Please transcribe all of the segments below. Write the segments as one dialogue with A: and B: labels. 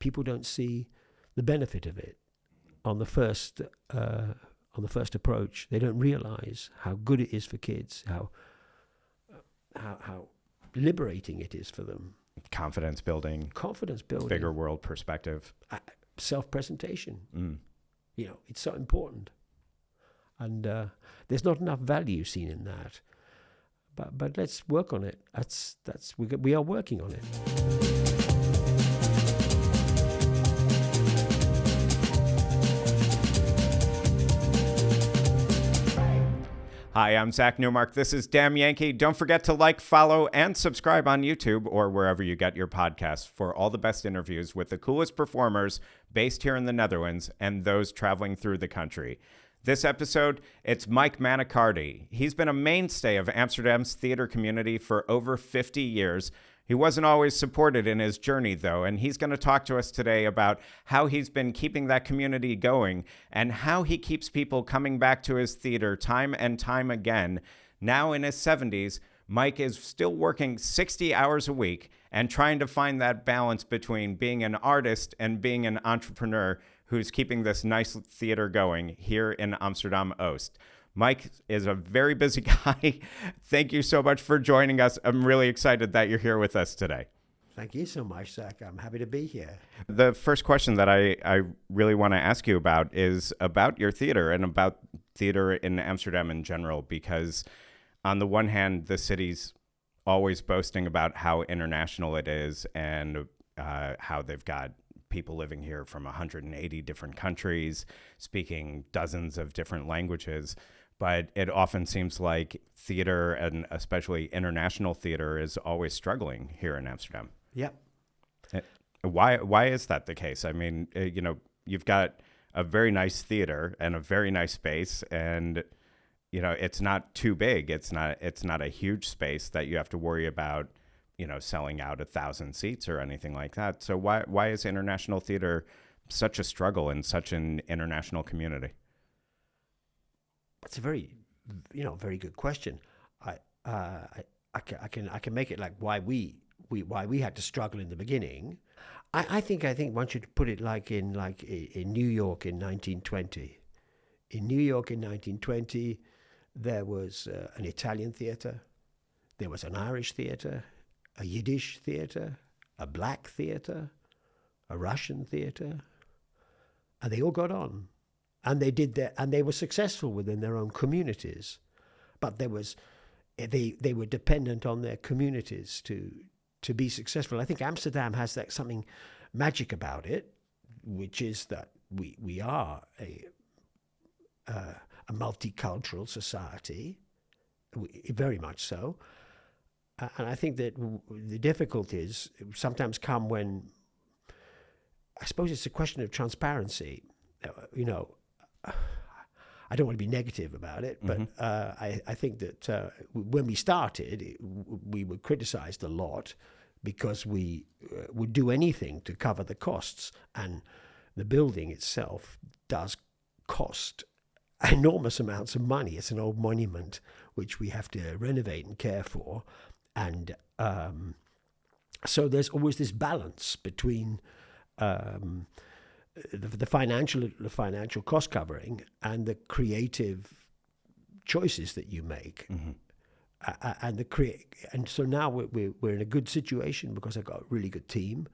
A: people don't see the benefit of it on the first approach. They don't realize how good it is for kids, how liberating it is for them.
B: Confidence building, bigger world perspective,
A: self-presentation. It's so important, and there's not enough value seen in that. But let's work on it. We are working on it.
B: Hi, I'm Zack Newmark. This is Dam Yankee. Don't forget to like, follow, and subscribe on YouTube or wherever you get your podcasts for all the best interviews with the coolest performers based here in the Netherlands and those traveling through the country. This episode, it's Mike Manicardi. He's been a mainstay of Amsterdam's theater community for over 50 years. He wasn't always supported in his journey, though, and he's going to talk to us today about how he's been keeping that community going and how he keeps people coming back to his theater time and time again. Now in his 70s, Mike is still working 60 hours a week and trying to find that balance between being an artist and being an entrepreneur who's keeping this nice theater going here in Amsterdam Oost. Mike is a very busy guy. Thank you so much for joining us. I'm really excited that you're here with us today.
A: Thank you so much, Zach. I'm happy to be here.
B: The first question that I really want to ask you about is about your theater and about theater in Amsterdam in general, because on the one hand, the city's always boasting about how international it is and how they've got people living here from 180 different countries, speaking dozens of different languages. But it often seems like theater, and especially international theater, is always struggling here in Amsterdam.
A: Yep.
B: Why is that the case? I mean, you've got a very nice theater and a very nice space, and it's not too big. It's not a huge space that you have to worry about, selling out 1,000 seats or anything like that. So why is international theater such a struggle in such an international
A: It's a very good question. I can make it like why we had to struggle in the beginning. I think one should put it like in New York in 1920. In New York in 1920, there was an Italian theater, there was an Irish theater, a Yiddish theater, a black theater, a Russian theater, and they all got on. And they did that, and they were successful within their own communities, but they were dependent on their communities to be successful. I think Amsterdam has something magic about it, which is that we are a multicultural society, very much so. And I think that the difficulties sometimes come when, I suppose it's a question of transparency. I don't want to be negative about it, but I think that when we started, we were criticized a lot because we would do anything to cover the costs, and the building itself does cost enormous amounts of money. It's an old monument which we have to renovate and care for, and so there's always this balance between the financial cost covering and the creative choices that you make, and so now we're in a good situation because I've got a really good team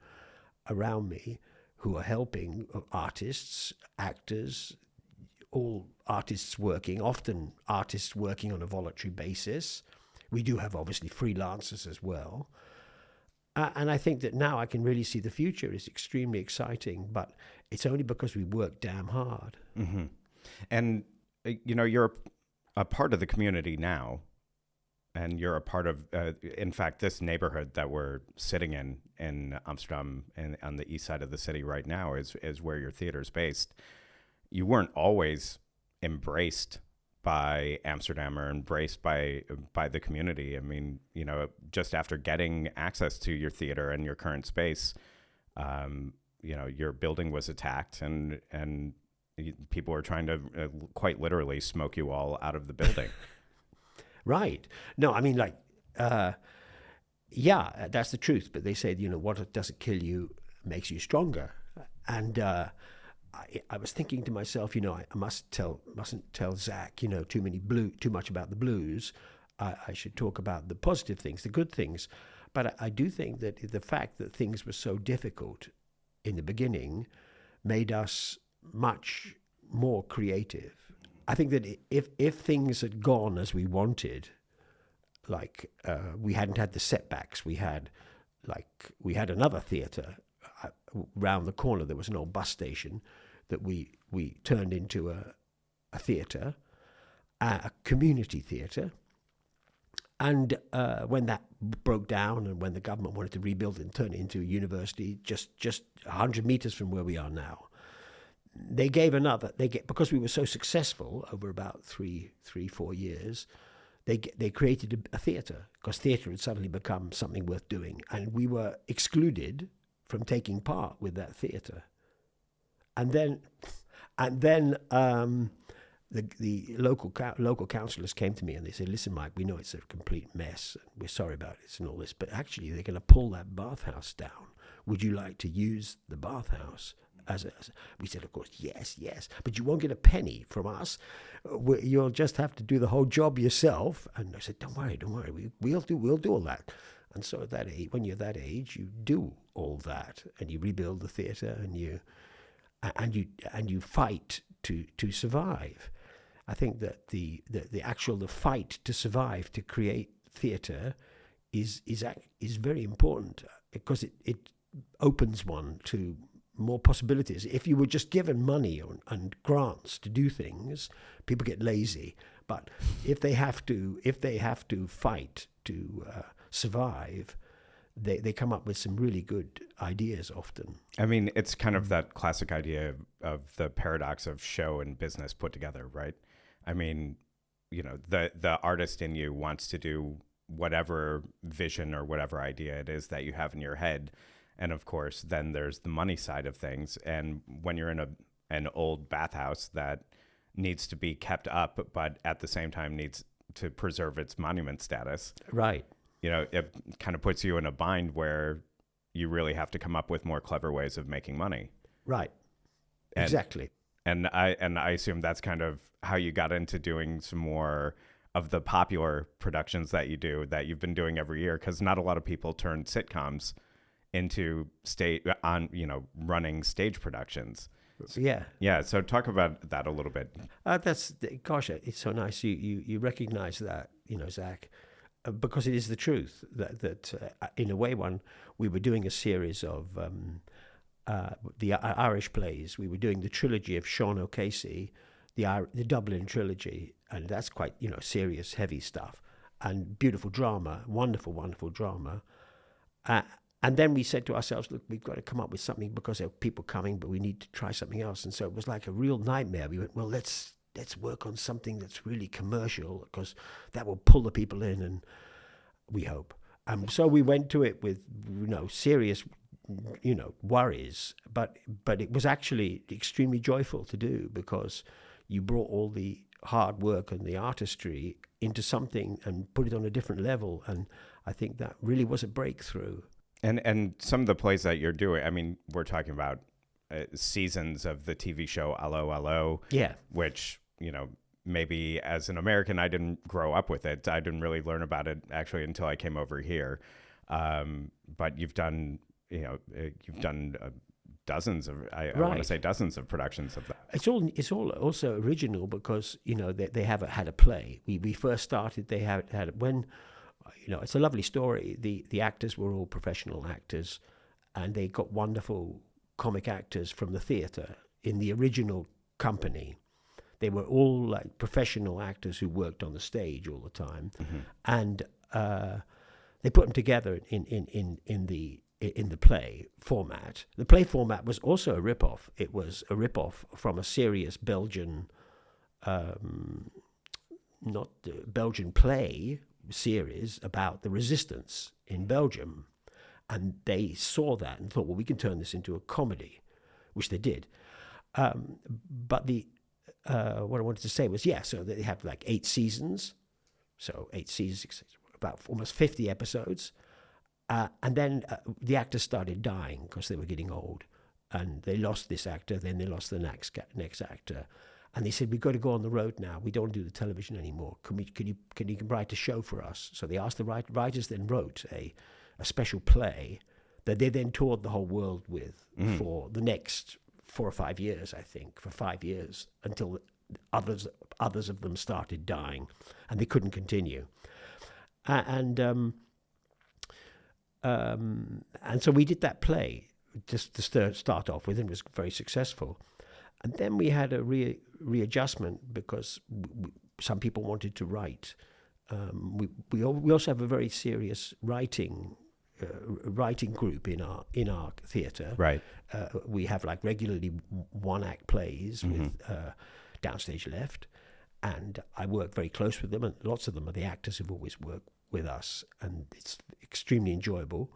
A: around me who are helping artists, actors, all artists working on a voluntary basis. We do have obviously freelancers as well. And I think that now I can really see the future is extremely exciting, but it's only because we work damn hard.
B: Mm-hmm. And, you're a part of the community now, and you're a part of, in fact, this neighborhood that we're sitting in Amsterdam and on the east side of the city right now is where your theater is based. You weren't always embraced by Amsterdam or embraced by the community. I mean, just after getting access to your theater and your current space, your building was attacked and people were trying to quite literally smoke you all out of the building.
A: Right. No, I mean, yeah, that's the truth. But they said, what doesn't kill you makes you stronger. And I was thinking to myself, I mustn't tell Zack, too much about the blues. I should talk about the positive things, the good things. But I do think that the fact that things were so difficult in the beginning made us much more creative. I think that if things had gone as we wanted, like we hadn't had the setbacks we had another theatre round the corner. There was an old bus station that we turned into a theatre, a community theatre. And when that broke down, and when the government wanted to rebuild it and turn it into a university, just 100 meters from where we are now, because we were so successful over about 4 years, they created a theatre, because theatre had suddenly become something worth doing, and we were excluded from taking part with that theatre. And then the local councillors came to me and they said, "Listen, Mike, we know it's a complete mess. We're sorry about it and all this, but actually they're going to pull that bathhouse down. Would you like to use the bathhouse?" We said, of course, yes, but you won't get a penny from us. You'll just have to do the whole job yourself. And I said, don't worry, we'll do all that. And so at that age, when you're that age, you do all that, and you rebuild the theatre, and you fight to survive. I think that the fight to survive, to create theatre, is very important, because it opens one to more possibilities. If you were just given money and grants to do things, people get lazy. But if they have to fight to survive, they come up with some really good ideas often.
B: I mean, it's kind of that classic idea of the paradox of show and business put together, right? I mean, the artist in you wants to do whatever vision or whatever idea it is that you have in your head. And of course, then there's the money side of things. And when you're in an old bathhouse that needs to be kept up, but at the same time needs to preserve its monument status.
A: Right.
B: It kind of puts you in a bind where you really have to come up with more clever ways of making money.
A: Right. Exactly.
B: And I assume that's kind of how you got into doing some more of the popular productions that you've been doing every year, because not a lot of people turn sitcoms into running stage productions. Yeah. So talk about that a little bit.
A: It's so nice you recognize that, Zack, because it is the truth that in a way, we were doing a series of the Irish plays. We were doing the trilogy of Sean O'Casey, the Dublin trilogy, and that's quite serious, heavy stuff, and beautiful drama, wonderful drama. And then we said to ourselves, look, we've got to come up with something, because there are people coming, but we need to try something else. And so it was like a real nightmare. We went, well, let's work on something that's really commercial, because that will pull the people in, and we hope. So we went to it with serious worries, but it was actually extremely joyful to do, because you brought all the hard work and the artistry into something and put it on a different level. And I think that really was a breakthrough.
B: And some of the plays that you're doing, I mean, we're talking about seasons of the TV show Allo Allo, which, maybe as an American, I didn't grow up with it. I didn't really learn about it actually until I came over here. But you've done, dozens of, I want to say dozens of productions of that.
A: It's all also original, because, they have had a play. We first started, they had when... it's a lovely story. The actors were all professional actors, and they got wonderful comic actors from the theatre in the original company. They were all like professional actors who worked on the stage all the time, and they put them together in the play format. The play format was also a rip-off. It was a rip-off from a serious Belgian, Belgian play series about the resistance in Belgium, and they saw that and thought, well, we can turn this into a comedy, which they did. But what I wanted to say was, so they have like 8 seasons, about almost 50 episodes, And then the actors started dying because they were getting old. And they lost this actor, then they lost the next actor. And they said, we've got to go on the road now. We don't do the television anymore. Can you write a show for us? So they asked the writers, then wrote a special play that they then toured the whole world with for the next 4 or 5 years, I think, for 5 years, until others of them started dying, and they couldn't continue. And so we did that play just to start off with, and it was very successful. And then we had a readjustment because some people wanted to write. We also have a very serious writing group in our theatre.
B: Right.
A: We have like regularly one-act plays with downstage left, and I work very close with them, and lots of them are the actors who've always worked with us, and it's extremely enjoyable.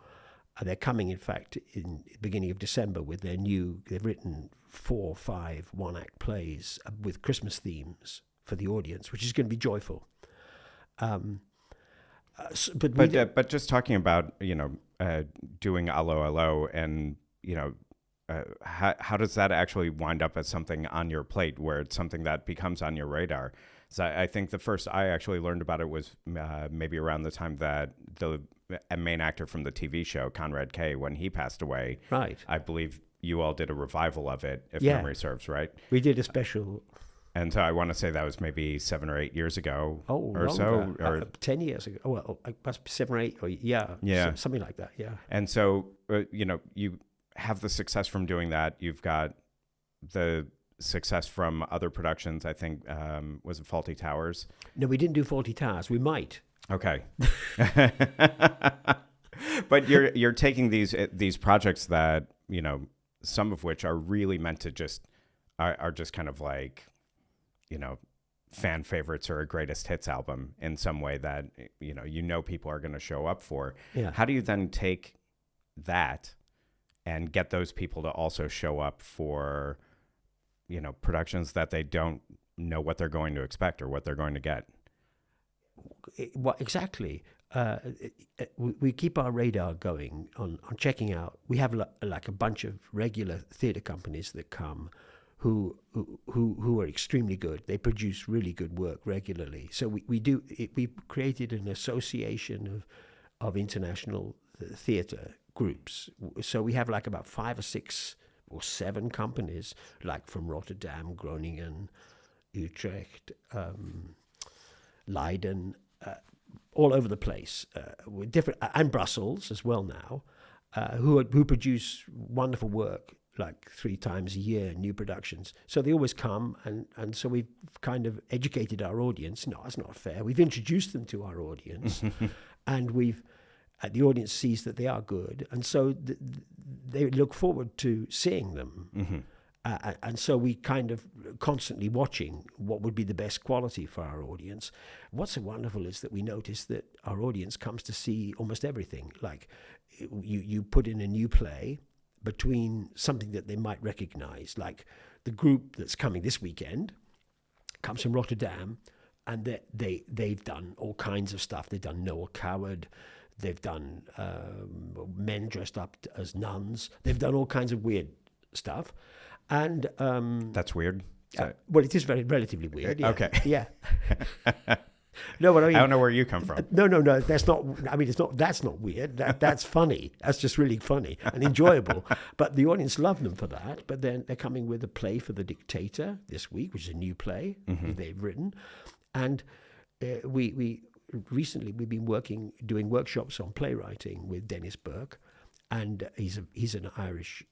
A: They're coming, in fact, in the beginning of December with they've written 4 or 5 one-act plays with Christmas themes for the audience, which is going to be joyful.
B: But just talking about, doing Allo Allo, and, how does that actually wind up as something on your plate where it's something that becomes on your radar? So I think the first I actually learned about it was maybe around the time that the main actor from the TV show, Conrad K., when he passed away.
A: Right.
B: I believe you all did a revival of it, if memory serves, right?
A: We did a special.
B: And so I want to say that was maybe 7 or 8 years ago or
A: longer.
B: so. Or
A: 10 years ago. Oh, well, it must be 7 or 8. Or, something like that, yeah.
B: And so, you have the success from doing that. You've got the success from other productions. I think, was it Fawlty Towers?
A: No, we didn't do Fawlty Towers. We might.
B: Okay. But you're taking these projects that, some of which are really meant to are just kind of like, fan favorites or a greatest hits album in some way that, people are going to show up for.
A: Yeah.
B: How do you then take that and get those people to also show up for, productions that they don't know what they're going to expect or what they're going to get?
A: Well, exactly. We keep our radar going on checking out. We have like a bunch of regular theatre companies that come who are extremely good. They produce really good work regularly. So we've created an association of international theatre groups. So we have like about 5 or 6 or 7 companies, like from Rotterdam, Groningen, Utrecht, Leiden, all over the place, with different, and Brussels as well now, who produce wonderful work, like 3 times a year, new productions. So they always come, and so we've kind of educated our audience. No, that's not fair. We've introduced them to our audience, and the audience sees that they are good, and so they look forward to seeing them. Mm-hmm. And so we kind of constantly watching what would be the best quality for our audience. What's so wonderful is that we notice that our audience comes to see almost everything. Like you put in a new play between something that they might recognize, like the group that's coming this weekend comes from Rotterdam, and they've done all kinds of stuff. They've done Noel Coward. They've done men dressed up as nuns. They've done all kinds of weird stuff. And
B: that's weird.
A: Well, it is relatively weird. Yeah.
B: Okay.
A: Yeah. No, but I mean,
B: I don't know where you come from.
A: No. That's not. I mean, it's not. That's not weird. That's funny. That's just really funny and enjoyable. But the audience love them for that. But then they're coming with a play for the dictator this week, which is a new play they've written, and we recently we've been doing workshops on playwriting with Dennis Burke, and he's an Irish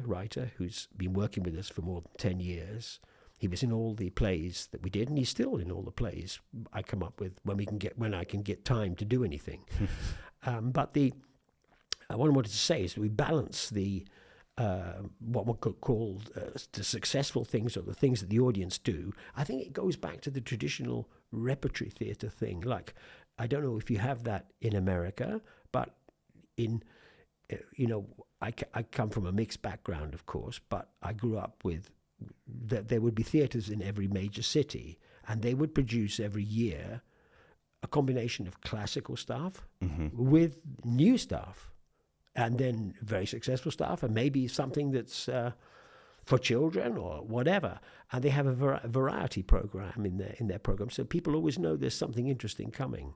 A: writer who's been working with us for more than 10 years. He was in all the plays that we did, and he's still in all the plays I come up with when I can get time to do anything. But what I wanted to say is we balance the what one could call the successful things or the things that the audience do. I think it goes back to the traditional repertory theatre thing. Like, I don't know if you have that in America, but in I come from a mixed background, of course, but I grew up with that there would be theatres in every major city, and they would produce every year a combination of classical stuff with new stuff, and then very successful stuff, and maybe something that's for children or whatever. And they have a variety program in their program, so people always know there's something interesting coming.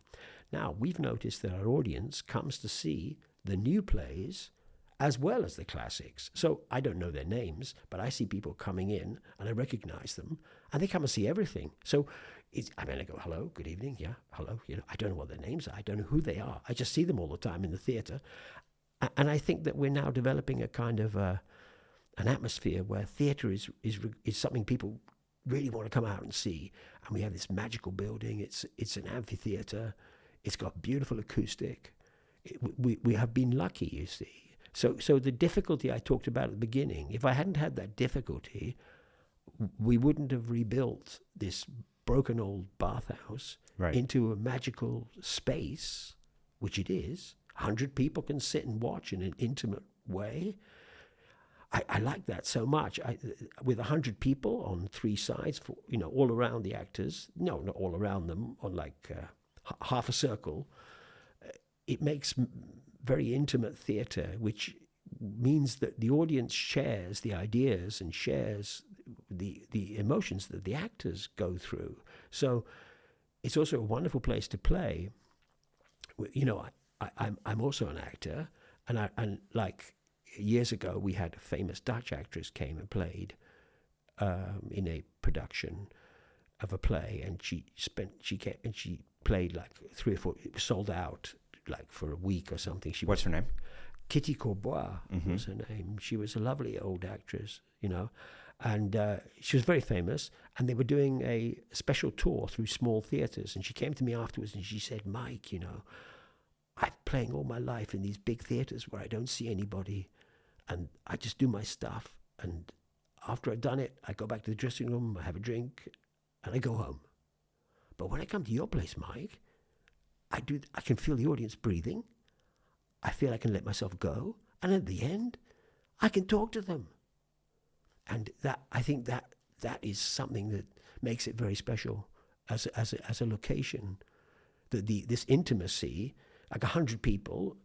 A: Now, we've noticed that our audience comes to see the new plays as well as the classics. So I don't know their names, but I see people coming in and I recognize them, and they come and see everything. So I go, hello, good evening, yeah, hello. I don't know what their names are. I don't know who they are. I just see them all the time in the theatre. And I think that we're now developing a kind of an atmosphere where theatre is something people really want to come out and see. And we have this magical building. It's an amphitheatre. It's got beautiful acoustic. We have been lucky, you see. So the difficulty I talked about at the beginning, if I hadn't had that difficulty, we wouldn't have rebuilt this broken old bathhouse into a magical space, which it is. 100 people can sit and watch in an intimate way. I like that so much. With 100 people on 3 sides, all around the actors, no, not all around them, on like half a circle, it makes very intimate theatre, which means that the audience shares the ideas and shares the emotions that the actors go through. So it's also a wonderful place to play. I'm also an actor, and like years ago we had a famous Dutch actress came and played in a production of a play, and she played like 3 or 4. It was sold out like for a week or something.
B: What's her name?
A: Kitty Courbois was her name. She was a lovely old actress, and she was very famous. And they were doing a special tour through small theatres. And she came to me afterwards and she said, Mike, I'm playing all my life in these big theatres where I don't see anybody, and I just do my stuff. And after I've done it, I go back to the dressing room, I have a drink, and I go home. But when I come to your place, Mike, I can feel the audience breathing. I feel I can let myself go, and at the end, I can talk to them. And I think that is something that makes it very special as a location. This intimacy, like 100 people,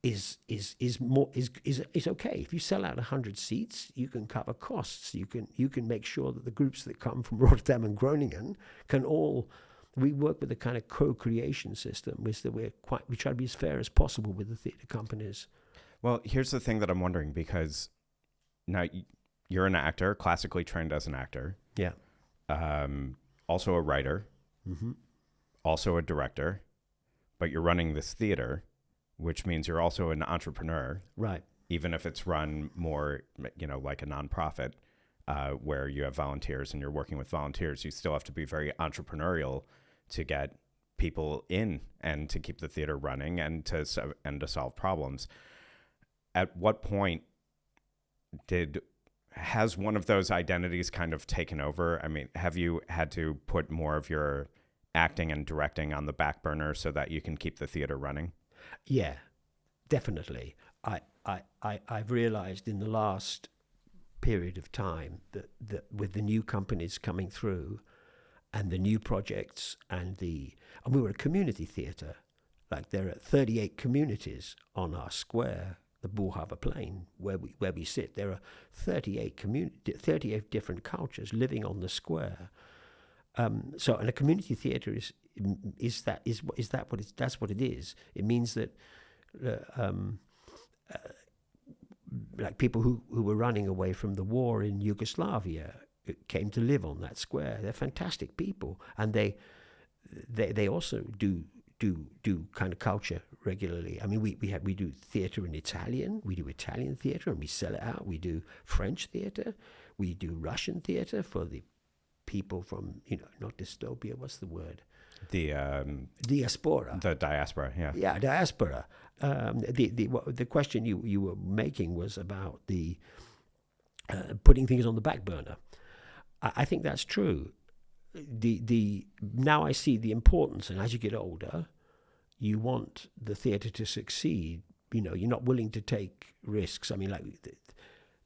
A: is okay. If you sell out 100 seats, you can cover costs. You can make sure that the groups that come from Rotterdam and Groningen can all. We work with a kind of co-creation system, which that we try to be as fair as possible with the theatre companies.
B: Well, here's the thing that I'm wondering, because now you're an actor, classically trained as an actor.
A: Yeah.
B: Also a writer.
A: Mm-hmm.
B: Also a director. But you're running this theater, which means you're also an entrepreneur.
A: Right.
B: Even if it's run more, like a nonprofit, where you have volunteers and you're working with volunteers, you still have to be very entrepreneurial to get people in and to keep the theater running and to solve problems. At what point has one of those identities kind of taken over? I mean, have you had to put more of your acting and directing on the back burner so that you can keep the theater running?
A: Yeah, definitely. I've realized in the last period of time that with the new companies coming through and the new projects and we were a community theatre. Like there are 38 communities on our square, the Boerhaven Plain, where we sit. There are 38 different cultures living on the square. And a community theatre that's what it is. It means that like people who were running away from the war in Yugoslavia came to live on that square. They're fantastic people, and they also do kind of culture regularly. I mean, we do theatre in Italian. We do Italian theatre, and we sell it out. We do French theatre. We do Russian theatre for the people from not dystopia. What's the word?
B: The
A: diaspora.
B: The diaspora, yeah.
A: Yeah, diaspora. The question you were making was about the putting things on the back burner. I think that's true. Now I see the importance, and as you get older, you want the theatre to succeed. You're not willing to take risks. I mean, like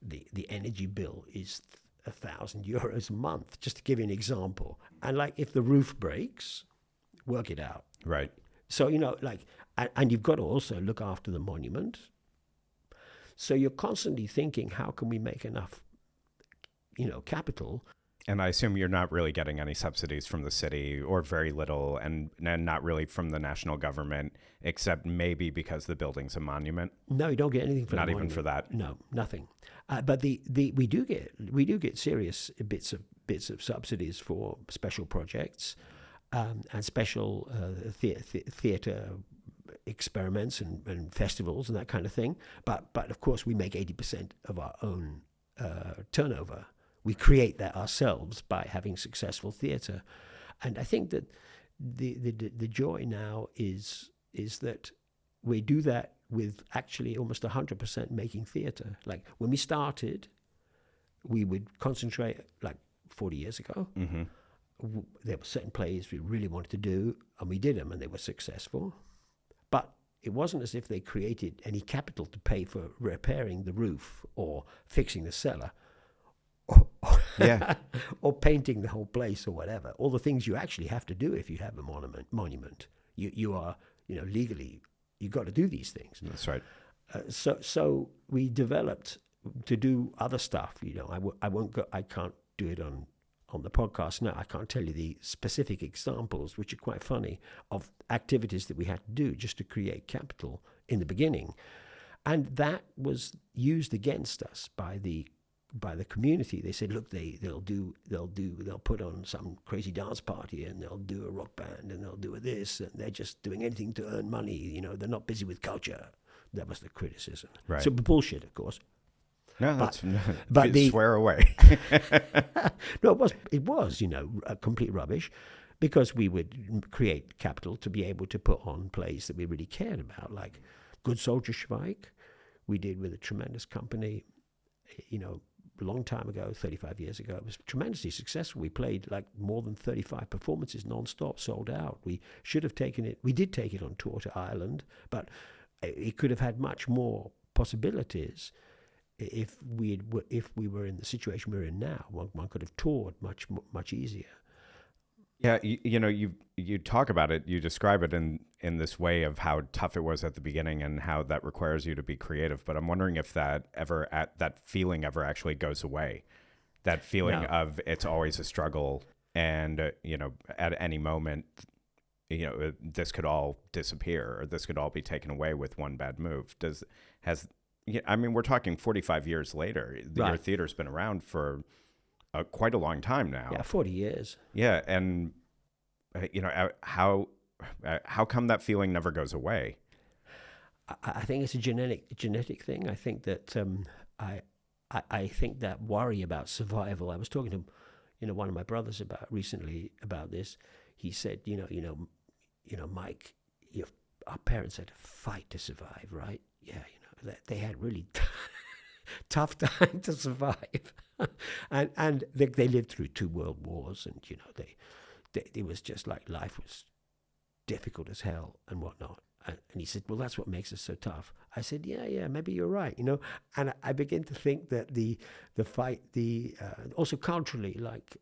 A: the energy bill is €1,000 a month, just to give you an example. And like if the roof breaks, work it out.
B: Right.
A: So, and you've got to also look after the monument. So you're constantly thinking, how can we make enough, capital?
B: And I assume you're not really getting any subsidies from the city, or very little, and not really from the national government, except maybe because the building's a monument.
A: No, you don't get anything for
B: not
A: the
B: even
A: monument.
B: for that.
A: No, nothing. But we do get serious bits of subsidies for special projects and special theatre experiments and festivals and that kind of thing. But of course, we make 80% of our own turnover. We create that ourselves by having successful theatre. And I think that the joy now is that we do that with actually almost 100% making theatre. Like when we started, we would concentrate, like 40 years ago.
B: Mm-hmm.
A: There were certain plays we really wanted to do, and we did them, and they were successful. But it wasn't as if they created any capital to pay for repairing the roof or fixing the cellar.
B: Yeah.
A: Or painting the whole place or whatever. All the things you actually have to do if you have a monument. You are, legally, you've got to do these things.
B: That's right.
A: So we developed to do other stuff. I can't do it on the podcast now. I can't tell you the specific examples, which are quite funny, of activities that we had to do just to create capital in the beginning. And that was used against us by the community. They said, look, they'll put on some crazy dance party, and they'll do a rock band, and they'll do this, and they're just doing anything to earn money. They're not busy with culture. That was the criticism.
B: Right.
A: So bullshit, of course.
B: No,
A: but
B: swear away.
A: No, it was, a complete rubbish, because we would create capital to be able to put on plays that we really cared about, like Good Soldier Schweik, we did with a tremendous company, a long time ago, 35 years ago. It was tremendously successful. We played like more than 35 performances non-stop, sold out. We should have taken it. We did take it on tour to Ireland, but it could have had much more possibilities if we were in the situation we're in now. One could have toured much easier.
B: Yeah, you talk about it, you describe it in this way of how tough it was at the beginning and how that requires you to be creative. But I'm wondering if that feeling ever actually goes away. That feeling of it's always a struggle, and at any moment, this could all disappear, or this could all be taken away with one bad move. We're talking 45 years later.
A: Right.
B: Your theater's been around for quite a long time now.
A: Yeah, 40 years.
B: Yeah, and how come that feeling never goes away?
A: I think it's a genetic thing. I think that I think that worry about survival. I was talking to one of my brothers recently about this. He said, Mike, our parents had to fight to survive, right? Yeah, they had really tough time to survive. and they lived through 2 world wars, and it was just like life was difficult as hell and whatnot. And he said, well, that's what makes us so tough. I said, yeah, maybe you're right, And I begin to think that the fight, also culturally, like,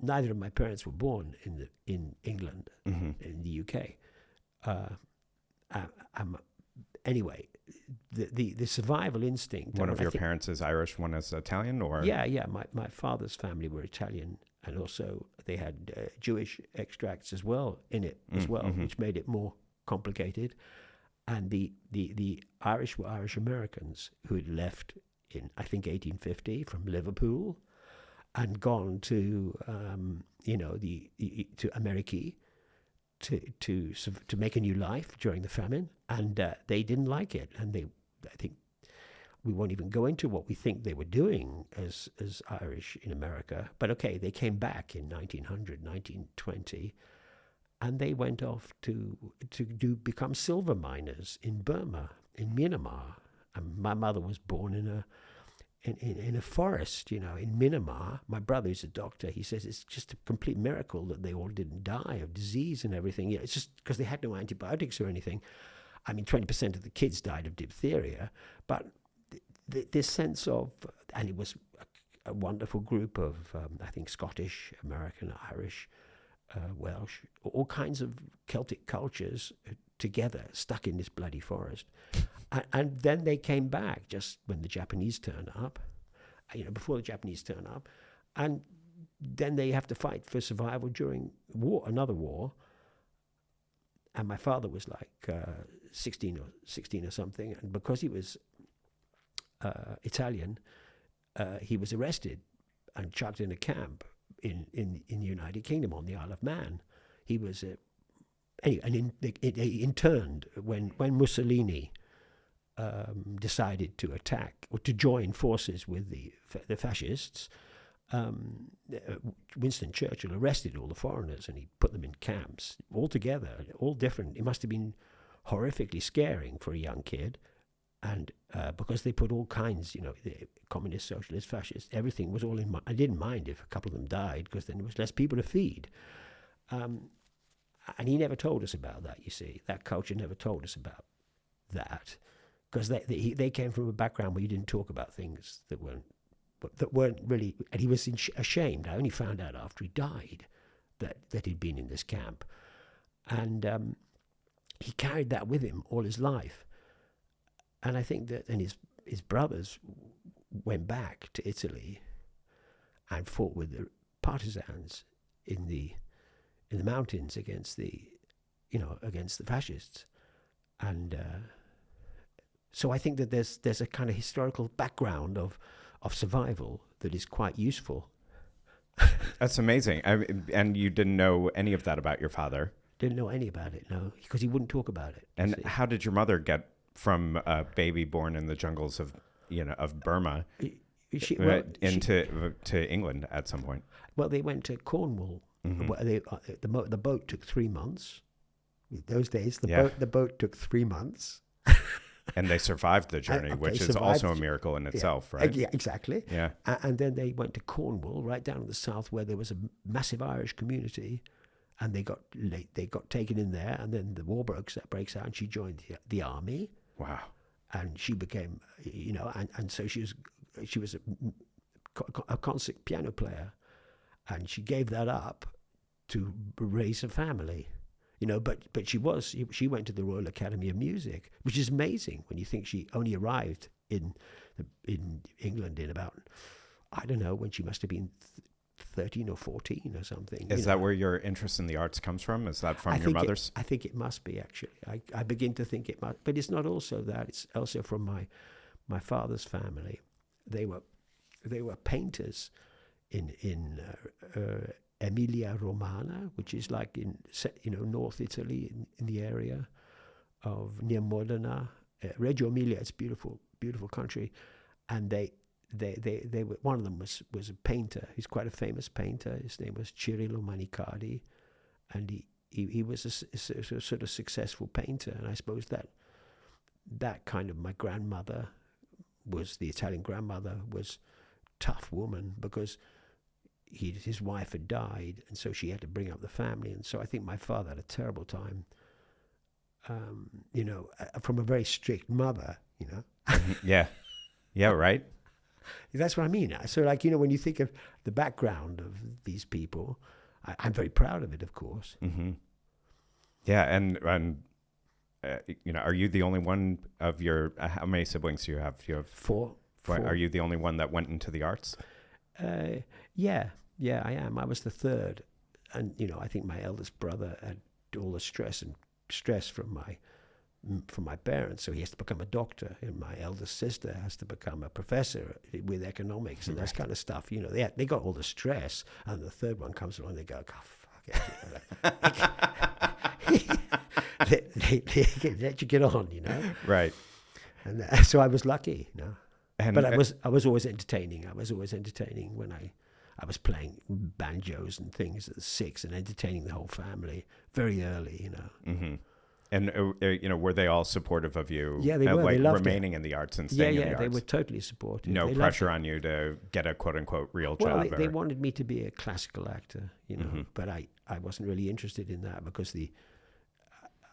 A: neither of my parents were born in England,
B: mm-hmm.
A: in the UK. Anyway, the survival instinct.
B: One of your parents is Irish, one is Italian, or?
A: Yeah. My father's family were Italian, and also they had Jewish extracts as well in it as well,
B: mm-hmm.
A: which made it more complicated. And the Irish were Irish Americans who had left in, I think, 1850 from Liverpool, and gone to to America to make a new life during the famine, and they didn't like it, and I think we won't even go into what we think they were doing as Irish in America. But okay, they came back in 1900, 1920, and they went off to become silver miners in Burma, in Myanmar. And my mother was born in a forest, in Myanmar. My brother is a doctor. He says it's just a complete miracle that they all didn't die of disease and everything. It's just because they had no antibiotics or anything. 20% of the kids died of diphtheria, but this sense of, and it was a wonderful group of, I think, Scottish, American, Irish, Welsh, all kinds of Celtic cultures together, stuck in this bloody forest. And then they came back just when the Japanese turned up, before the Japanese turned up. And then they have to fight for survival during another war. And my father was like 16 or something. And because he was Italian, he was arrested and chucked in a camp in the United Kingdom on the Isle of Man. He was interned when Mussolini decided to attack or to join forces with the fascists. Winston Churchill arrested all the foreigners and he put them in camps all together, all different. It must have been horrifically scaring for a young kid. And because they put all kinds, the communist, socialist, fascist, everything was all in. I didn't mind if a couple of them died because then there was less people to feed. And he never told us about that. You see, that culture never told us about that because they came from a background where you didn't talk about things that weren't really. And he was ashamed. I only found out after he died that he'd been in this camp, and he carried that with him all his life. And I think that, and his brothers went back to Italy and fought with the partisans in the mountains against the fascists. And so I think that there's a kind of historical background of survival that is quite useful.
B: That's amazing. And you didn't know any of that about your father?
A: Didn't know any about it, no, because he wouldn't talk about it.
B: And how did your mother get from a baby born in the jungles of Burma to England at some point?
A: Well, they went to Cornwall. Mm-hmm. The boat took 3 months. In those days, the boat took 3 months.
B: And they survived the journey, which is also a miracle in itself, right?
A: Yeah, exactly.
B: Yeah.
A: And then they went to Cornwall, right down in the south, where there was a massive Irish community. And they got taken in there, and then the war breaks out, and she joined the army.
B: Wow!
A: And she became, and so she was a concert piano player, and she gave that up to raise a family, But she went to the Royal Academy of Music, which is amazing when you think she only arrived in England in about, I don't know, when she must have been 13 or 14 or something.
B: Is that where your interest in the arts comes from? Is that from your mother's?
A: I think it must be, actually. I begin to think it must, but it's not also that. It's also from my father's family. They were painters in Emilia Romagna, which is like in North Italy, in the area of near Modena. Reggio Emilia, it's beautiful country, and they were, one of them was a painter. He's quite a famous painter. His name was Cirillo Manicardi, and he was a sort of successful painter. And I suppose that kind of, my grandmother was, the Italian grandmother was tough woman, because his wife had died, and so she had to bring up the family. And so I think my father had a terrible time, from a very strict mother,
B: Yeah, right.
A: That's what I mean. So, when you think of the background of these people, I'm very proud of it, of course.
B: Mm-hmm. Yeah, and are you the only one of your? How many siblings do you have? You have
A: four.
B: Are you the only one that went into the arts?
A: Yeah, I am. I was the third, and I think my eldest brother had all the stress from my parents, so he has to become a doctor, and my eldest sister has to become a professor with economics and that kind of stuff. They got all the stress, and the third one comes along, they go, oh, fuck it. They let you get on,
B: Right.
A: And so I was lucky, but I was always entertaining. I was always entertaining when I was playing banjos and things at 6 and entertaining the whole family very early,
B: Mm-hmm. And, were they all supportive of you?
A: Yeah, they were. They loved
B: remaining in the arts and staying in the arts?
A: Yeah, they were totally supportive.
B: No pressure on you to get a quote-unquote real job?
A: Well, they wanted me to be a classical actor,
B: Mm-hmm.
A: but I wasn't really interested in that, because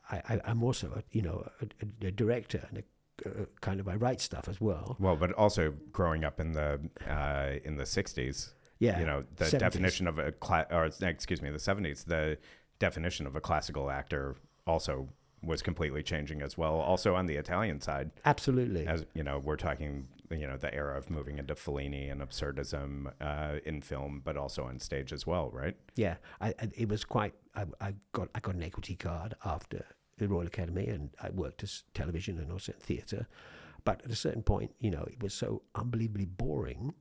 A: I'm also, a director and I write stuff as well.
B: Well, but also growing up in the 60s,
A: Yeah,
B: you know, the
A: 70s.
B: definition of the 70s, the definition of a classical actor also was completely changing as well. Also on the Italian side,
A: Absolutely.
B: as you know, we're talking, you know, the era of moving into Fellini and absurdism in film, but also on stage as well, right?
A: Yeah, it was quite. I got an equity card after the Royal Academy, and I worked as television and also in theatre. But at a certain point, you know, it was so unbelievably boring.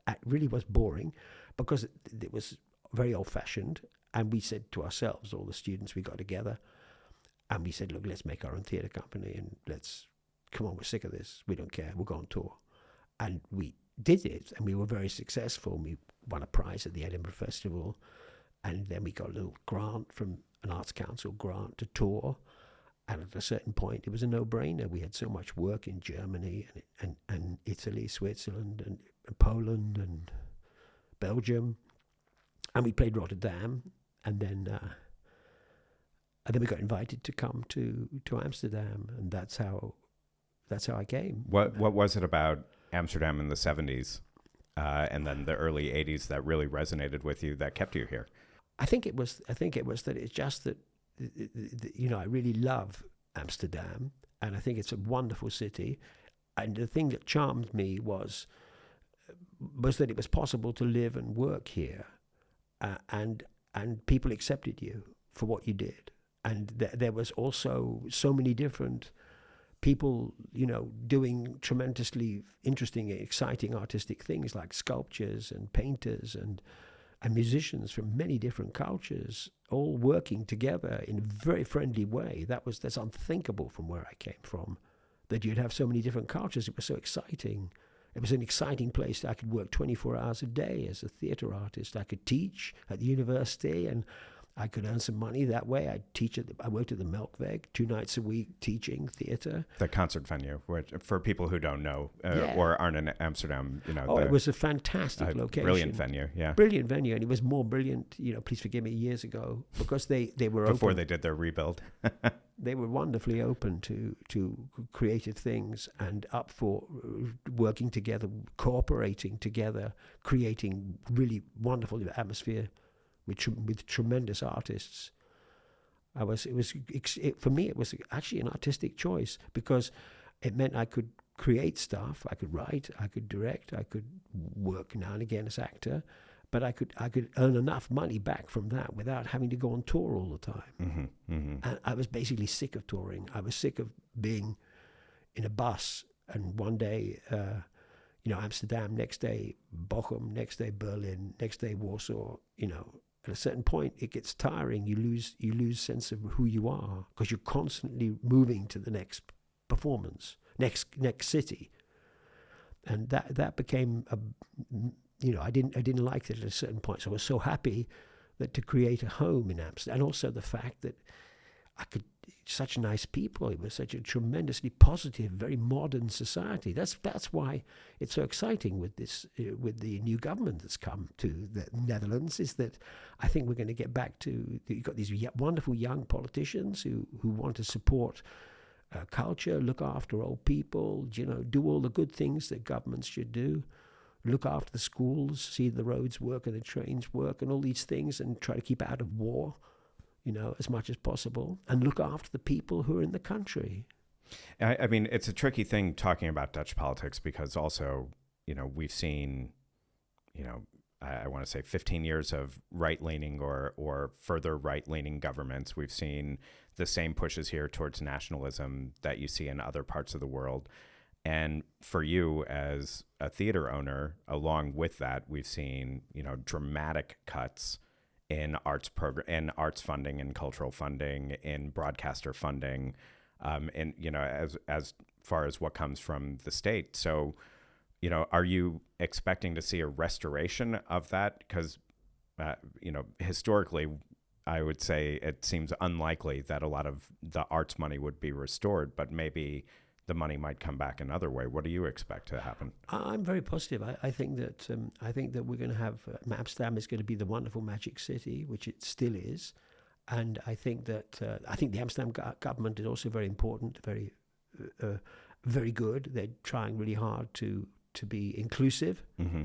A: It really was boring because it was very old-fashioned. And we said to ourselves, all the students, we got together, and we said, look, let's make our own theatre company, and come on, we're sick of this. We don't care. We'll go on tour. And we did it, and we were very successful. We won a prize at the Edinburgh Festival, and then we got a little grant from an Arts Council grant to tour. And at a certain point, it was a no-brainer. We had so much work in Germany and Italy, Switzerland, and Poland and Belgium. And we played Rotterdam, and then we got invited to come to Amsterdam, and that's how I came.
B: What was it about Amsterdam in the 70s and then the early 80s that really resonated with you, that kept you here?
A: I think it was that it's just that, you know, I really love Amsterdam, and I think it's a wonderful city. And the thing that charmed me was that it was possible to live and work here, and people accepted you for what you did. And there was also so many different people, you know, doing tremendously interesting, exciting artistic things like sculptures and painters and musicians from many different cultures, all working together in a very friendly way. That's unthinkable from where I came from, that you'd have so many different cultures. It was so exciting. It was an exciting place. I could work 24 hours a day as a theatre artist. I could teach at the university, and I could earn some money that way. I worked at the Melkweg 2 nights a week teaching theatre.
B: The concert venue, which, for people who don't know or aren't in Amsterdam, you know.
A: It was a fantastic location.
B: Brilliant venue, yeah.
A: Brilliant venue, and it was more brilliant, you know, please forgive me, years ago, because they were
B: Before
A: open.
B: they did their rebuild.
A: They were wonderfully open to creative things and up for working together, cooperating together, creating really wonderful atmosphere with tremendous artists. For me, it was actually an artistic choice, because it meant I could create stuff, I could write, I could direct, I could work now and again as actor, but I could earn enough money back from that without having to go on tour all the time.
B: Mm-hmm, mm-hmm.
A: And I was basically sick of touring. I was sick of being in a bus, and one day, you know, Amsterdam, next day Bochum, next day Berlin, next day Warsaw. You know, at a certain point, it gets tiring. You lose sense of who you are, because you're constantly moving to the next performance, next city, and that became a. You know, I didn't like it at a certain point. So I was so happy that to create a home in Amsterdam, and also the fact that such nice people. It was such a tremendously positive, very modern society. That's why it's so exciting with with the new government that's come to the Netherlands. Is that I think we're going to get back to, you've got these wonderful young politicians who want to support culture, look after old people, you know, do all the good things that governments should do. Look after the schools, see the roads work and the trains work and all these things, and try to keep out of war, you know, as much as possible, and look after the people who are in the country.
B: I mean, it's a tricky thing talking about Dutch politics, because also, you know, we've seen, you know, I want to say 15 years of right-leaning or further right-leaning governments. We've seen the same pushes here towards nationalism that you see in other parts of the world. And for you as a theater owner, along with that, we've seen, you know, dramatic cuts in arts funding and cultural funding, in broadcaster funding, and, you know, as far as what comes from the state. So, you know, are you expecting to see a restoration of that? Because, you know, historically, I would say it seems unlikely that a lot of the arts money would be restored, but maybe the money might come back another way. What do you expect to happen? I'm
A: very positive. I think that we're going to have Amsterdam is going to be the wonderful magic city, which it still is, and I think that the Amsterdam government is also very important, very very good. They're trying really hard to be inclusive.
B: Mm-hmm.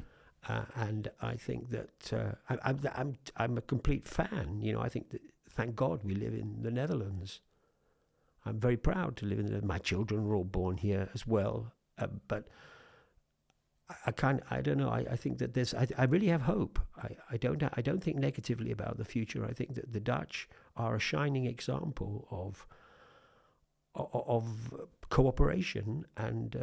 A: And I think that I'm a complete fan. You know, I think that, thank God we live in the Netherlands. I'm very proud to live in the Netherlands. My children were all born here as well. But I don't know. I think that I really have hope. I don't think negatively about the future. I think that the Dutch are a shining example of cooperation and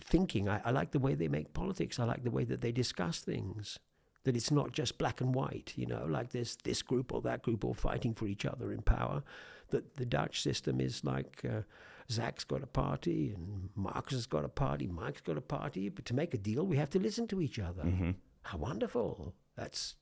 A: thinking. I like the way they make politics. I like the way that they discuss things. That it's not just black and white, you know, like there's this group or that group all fighting for each other in power. That the Dutch system is like Zack's got a party and Marcus has got a party, Mike's got a party, but to make a deal we have to listen to each other.
B: Mm-hmm.
A: How wonderful. That's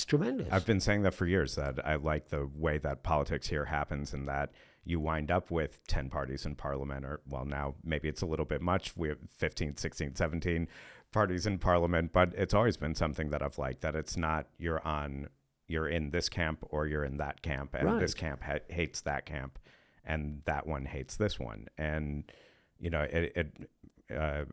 A: tremendous.
B: I've been saying that for years, that I like the way that politics here happens, and that you wind up with 10 parties in parliament, or, well, now maybe it's a little bit much. We have 15, 16, 17 parties in parliament, but it's always been something that I've liked, that it's not you're in this camp or you're in that camp, and this camp hates that camp, and that one hates this one. And, you know,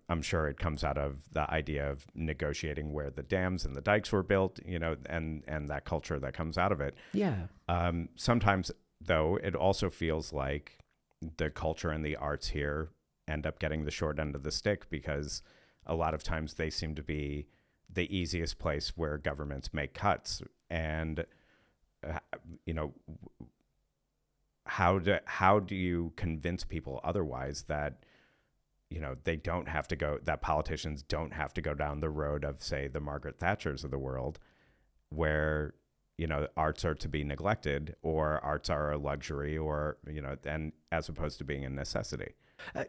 B: I'm sure it comes out of the idea of negotiating where the dams and the dikes were built, you know, and that culture that comes out of it.
A: Yeah.
B: Sometimes, though, it also feels like the culture and the arts here end up getting the short end of the stick, because a lot of times they seem to be the easiest place where governments make cuts. And, you know, how do you convince people otherwise that, you know, they don't have to go, that politicians don't have to go down the road of, say, the Margaret Thatchers of the world, where, you know, arts are to be neglected, or arts are a luxury, or, you know, and as opposed to being a necessity.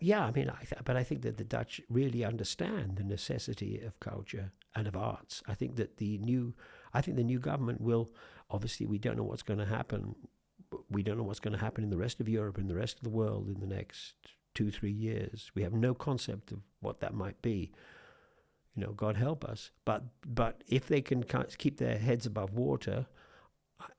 A: Yeah, I mean, but I think that the Dutch really understand the necessity of culture and of arts. I think that the new government will, obviously, we don't know what's going to happen. We don't know what's going to happen in the rest of Europe and the rest of the world in the next 2-3 years. We have no concept of what that might be. You know, God help us. But if they can keep their heads above water,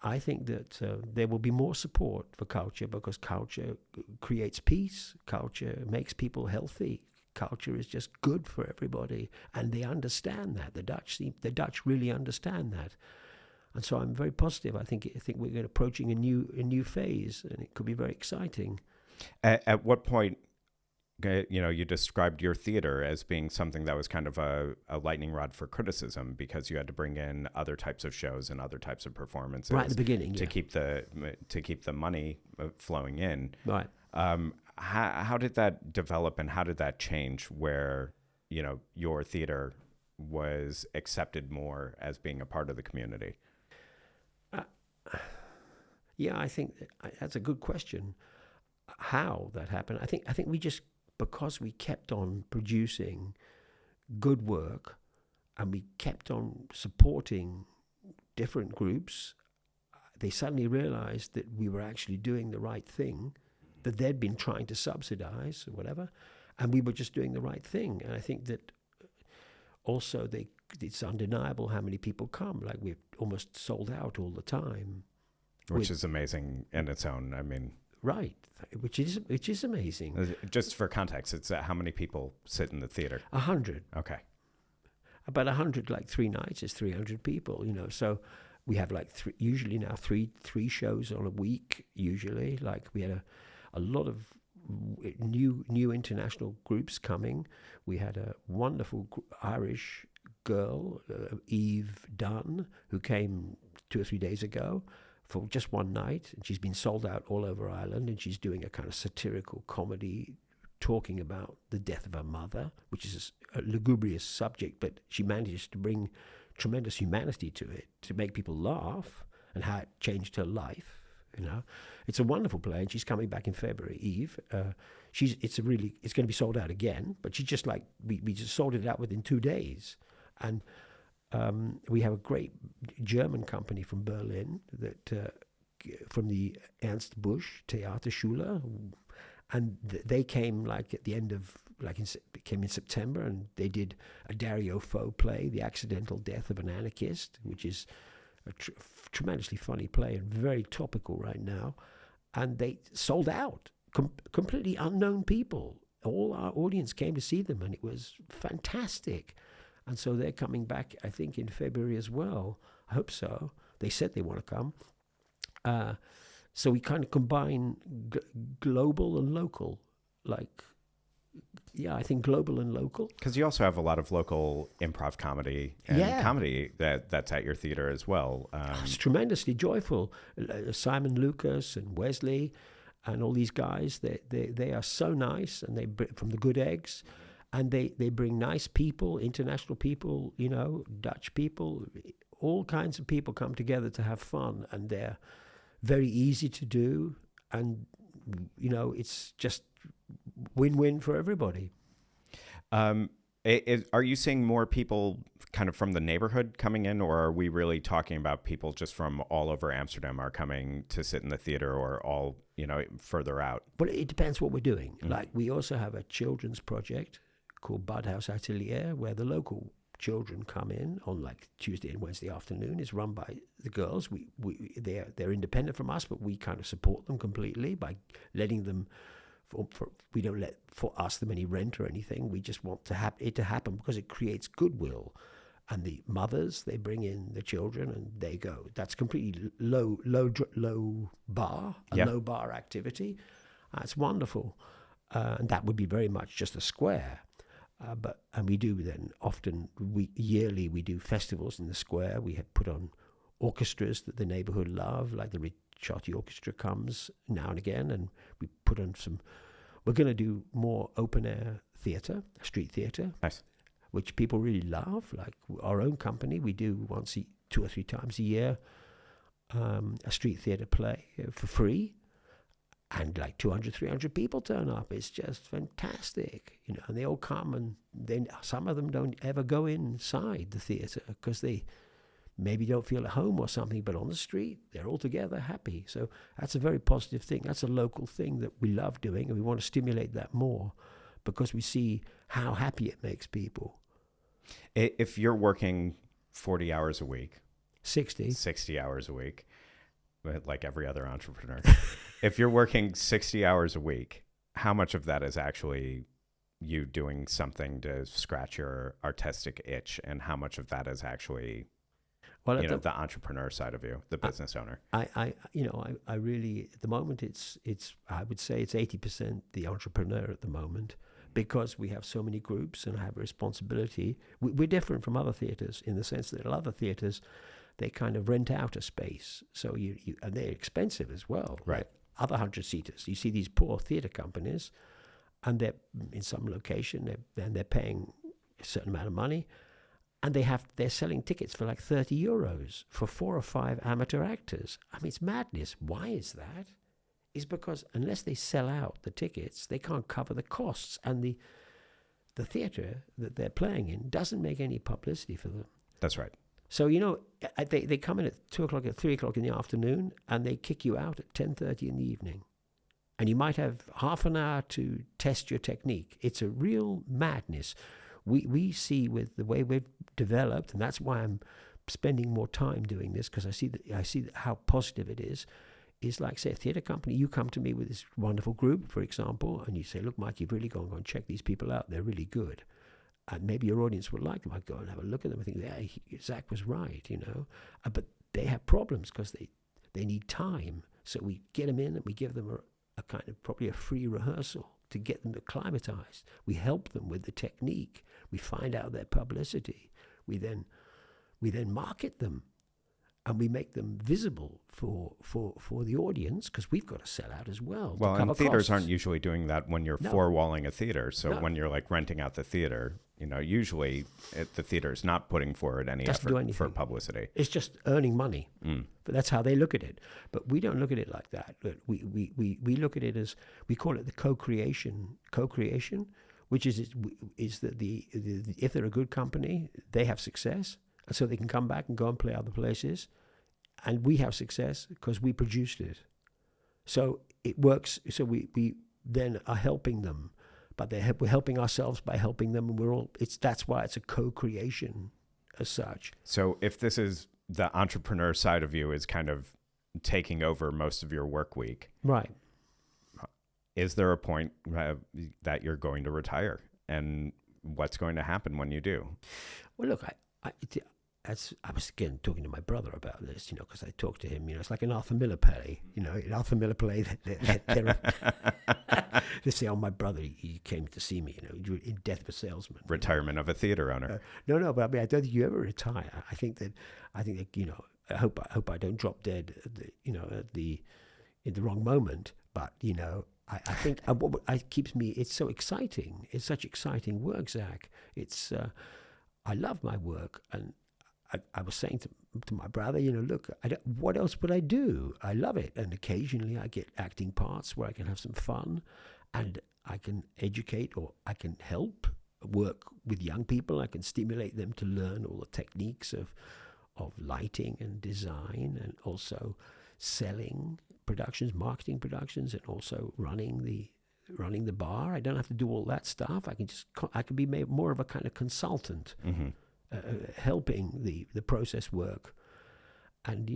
A: I think that there will be more support for culture, because culture creates peace. Culture makes people healthy. Culture is just good for everybody, and they understand that. The Dutch really understand that, and so I'm very positive. I think we're approaching a new phase, and it could be very exciting.
B: At what point, you know, you described your theater as being something that was kind of a lightning rod for criticism, because you had to bring in other types of shows and other types of performances
A: right at the beginning
B: to keep the money flowing in.
A: Right.
B: How did that develop, and how did that change, where, you know, your theater was accepted more as being a part of the community?
A: Yeah, I think that's a good question. How that happened, I think we just, because we kept on producing good work and we kept on supporting different groups, they suddenly realized that we were actually doing the right thing, that they'd been trying to subsidize or whatever, and we were just doing the right thing. And I think that also it's undeniable how many people come. Like, we've almost sold out all the time.
B: Which is amazing in its own, I mean...
A: Right, which is amazing.
B: Just for context, it's how many people sit in the theater?
A: 100.
B: Okay.
A: About 100, like 3 nights is 300 people, you know. So we have like usually now three shows on a week. Usually, like we had a lot of new international groups coming. We had a wonderful Irish girl, Eve Dunn, who came 2 or 3 days ago for just one night, and she's been sold out all over Ireland, and she's doing a kind of satirical comedy talking about the death of her mother, which is a lugubrious subject, but she managed to bring tremendous humanity to it, to make people laugh, and how it changed her life. You know, it's a wonderful play, and she's coming back in February. Eve, it's going to be sold out again, but she just like we just sold it out within 2 days, and we have a great German company from Berlin that from the Ernst Busch Theaterschule, and they came like at the end of came in September, and they did a Dario Fo play, The Accidental Death of an Anarchist, which is a tremendously funny play and very topical right now, and they sold out. Completely unknown people all our audience came to see them, and it was fantastic. And so they're coming back, I think, in February as well. I hope so. They said they want to come. So we kind of combine global and local. I think global and local.
B: Because you also have a lot of local improv comedy and comedy that's at your theater as well.
A: It's tremendously joyful. Simon Lucas and Wesley and all these guys, they are so nice, and they from the Good Eggs. And they bring nice people, international people, Dutch people, all kinds of people come together to have fun, and they're very easy to do, and it's just win-win for everybody.
B: Are you seeing more people kind of from the neighborhood coming in, or are we really talking about people just from all over Amsterdam are coming to sit in the theater, or all further out?
A: Well, it depends what we're doing. Mm-hmm. Like, we also have a children's project called Bathhouse Atelier, where the local children come in on like Tuesday and Wednesday afternoon. It's run by the girls. They're independent from us, but we kind of support them completely by letting them. We don't ask them any rent or anything. We just want it to happen because it creates goodwill. And the mothers, they bring in the children and they go. That's completely low bar, low bar activity. It's wonderful, and that would be very much just a square. And we do then often yearly we do festivals in the square. We have put on orchestras that the neighborhood love, like the Ricciotti Orchestra comes now and again, and we put on some. We're going to do more open air theatre, street theatre,
B: nice,
A: which people really love. Like our own company, we do 2 or 3 times a year a street theatre play for free. And like 200, 300 people turn up. It's just fantastic, and they all come, and then some of them don't ever go inside the theatre because they maybe don't feel at home or something, but on the street, they're all together happy. So that's a very positive thing. That's a local thing that we love doing, and we want to stimulate that more because we see how happy it makes people.
B: If you're working 40 hours a week,
A: 60
B: hours a week, like every other entrepreneur, if you're working 60 hours a week, how much of that is actually you doing something to scratch your artistic itch, and how much of that is actually, the entrepreneur side of you, the business owner?
A: I really, at the moment, I would say it's 80% the entrepreneur at the moment, because we have so many groups and I have a responsibility. We're different from other theatres in the sense that other theatres, they kind of rent out a space. So and they're expensive as well.
B: Right.
A: Like other 100-seaters. You see these poor theatre companies, and they're in some location, they're paying a certain amount of money, and they're selling tickets for like €30 for 4 or 5 amateur actors. I mean, it's madness. Why is that? It's because unless they sell out the tickets, they can't cover the costs, and the theatre that they're playing in doesn't make any publicity for them.
B: That's right.
A: So, they come in at 2 o'clock, at 3 o'clock in the afternoon, and they kick you out at 10:30 in the evening. And you might have half an hour to test your technique. It's a real madness. We see with the way we've developed, and that's why I'm spending more time doing this, because I see how positive it is. Is like, say, a theatre company, you come to me with this wonderful group, for example, and you say, look, Mike, you've really got to go and check these people out. They're really good. And maybe your audience would like them. I'd go and have a look at them and think, yeah, Zack was right, But they have problems because they need time. So we get them in and we give them a kind of probably a free rehearsal to get them acclimatized. We help them with the technique. We find out their publicity. We then market them. And we make them visible for the audience, because we've got to sell out as well.
B: Well, and theaters aren't usually doing that when you're four-walling a theater. So when you're like renting out the theater, usually the theater is not putting forward any effort for publicity.
A: It's just earning money. But that's how they look at it. But we don't look at it like that. We look at it as, we call it the co-creation, which is that if they're a good company, they have success. And so they can come back and go and play other places. And we have success because we produced it. So it works. So we then are helping them. But we're helping ourselves by helping them. And that's why it's a co-creation as such.
B: So if this is the entrepreneur side of you is kind of taking over most of your work week.
A: Right.
B: is there a point that you're going to retire, and what's going to happen when you do?
A: Well, look, as I was again talking to my brother about this, because I talked to him, it's like an Arthur Miller play, in Arthur Miller play, they say, oh, my brother, he came to see me, in Death of a Salesman.
B: Retirement of a theater owner.
A: No, but I mean, I don't think you ever retire. I think that, I hope I don't drop dead, in the wrong moment, but, I think what keeps me, it's so exciting. It's such exciting work, Zach. It's, I love my work, and I was saying to my brother, look, what else would I do? I love it. And occasionally I get acting parts where I can have some fun, and I can educate, or I can help work with young people. I can stimulate them to learn all the techniques of lighting and design, and also selling productions, marketing productions, and also running the bar. I don't have to do all that stuff. I can be more of a kind of consultant. Mm-hmm. Helping the process work, and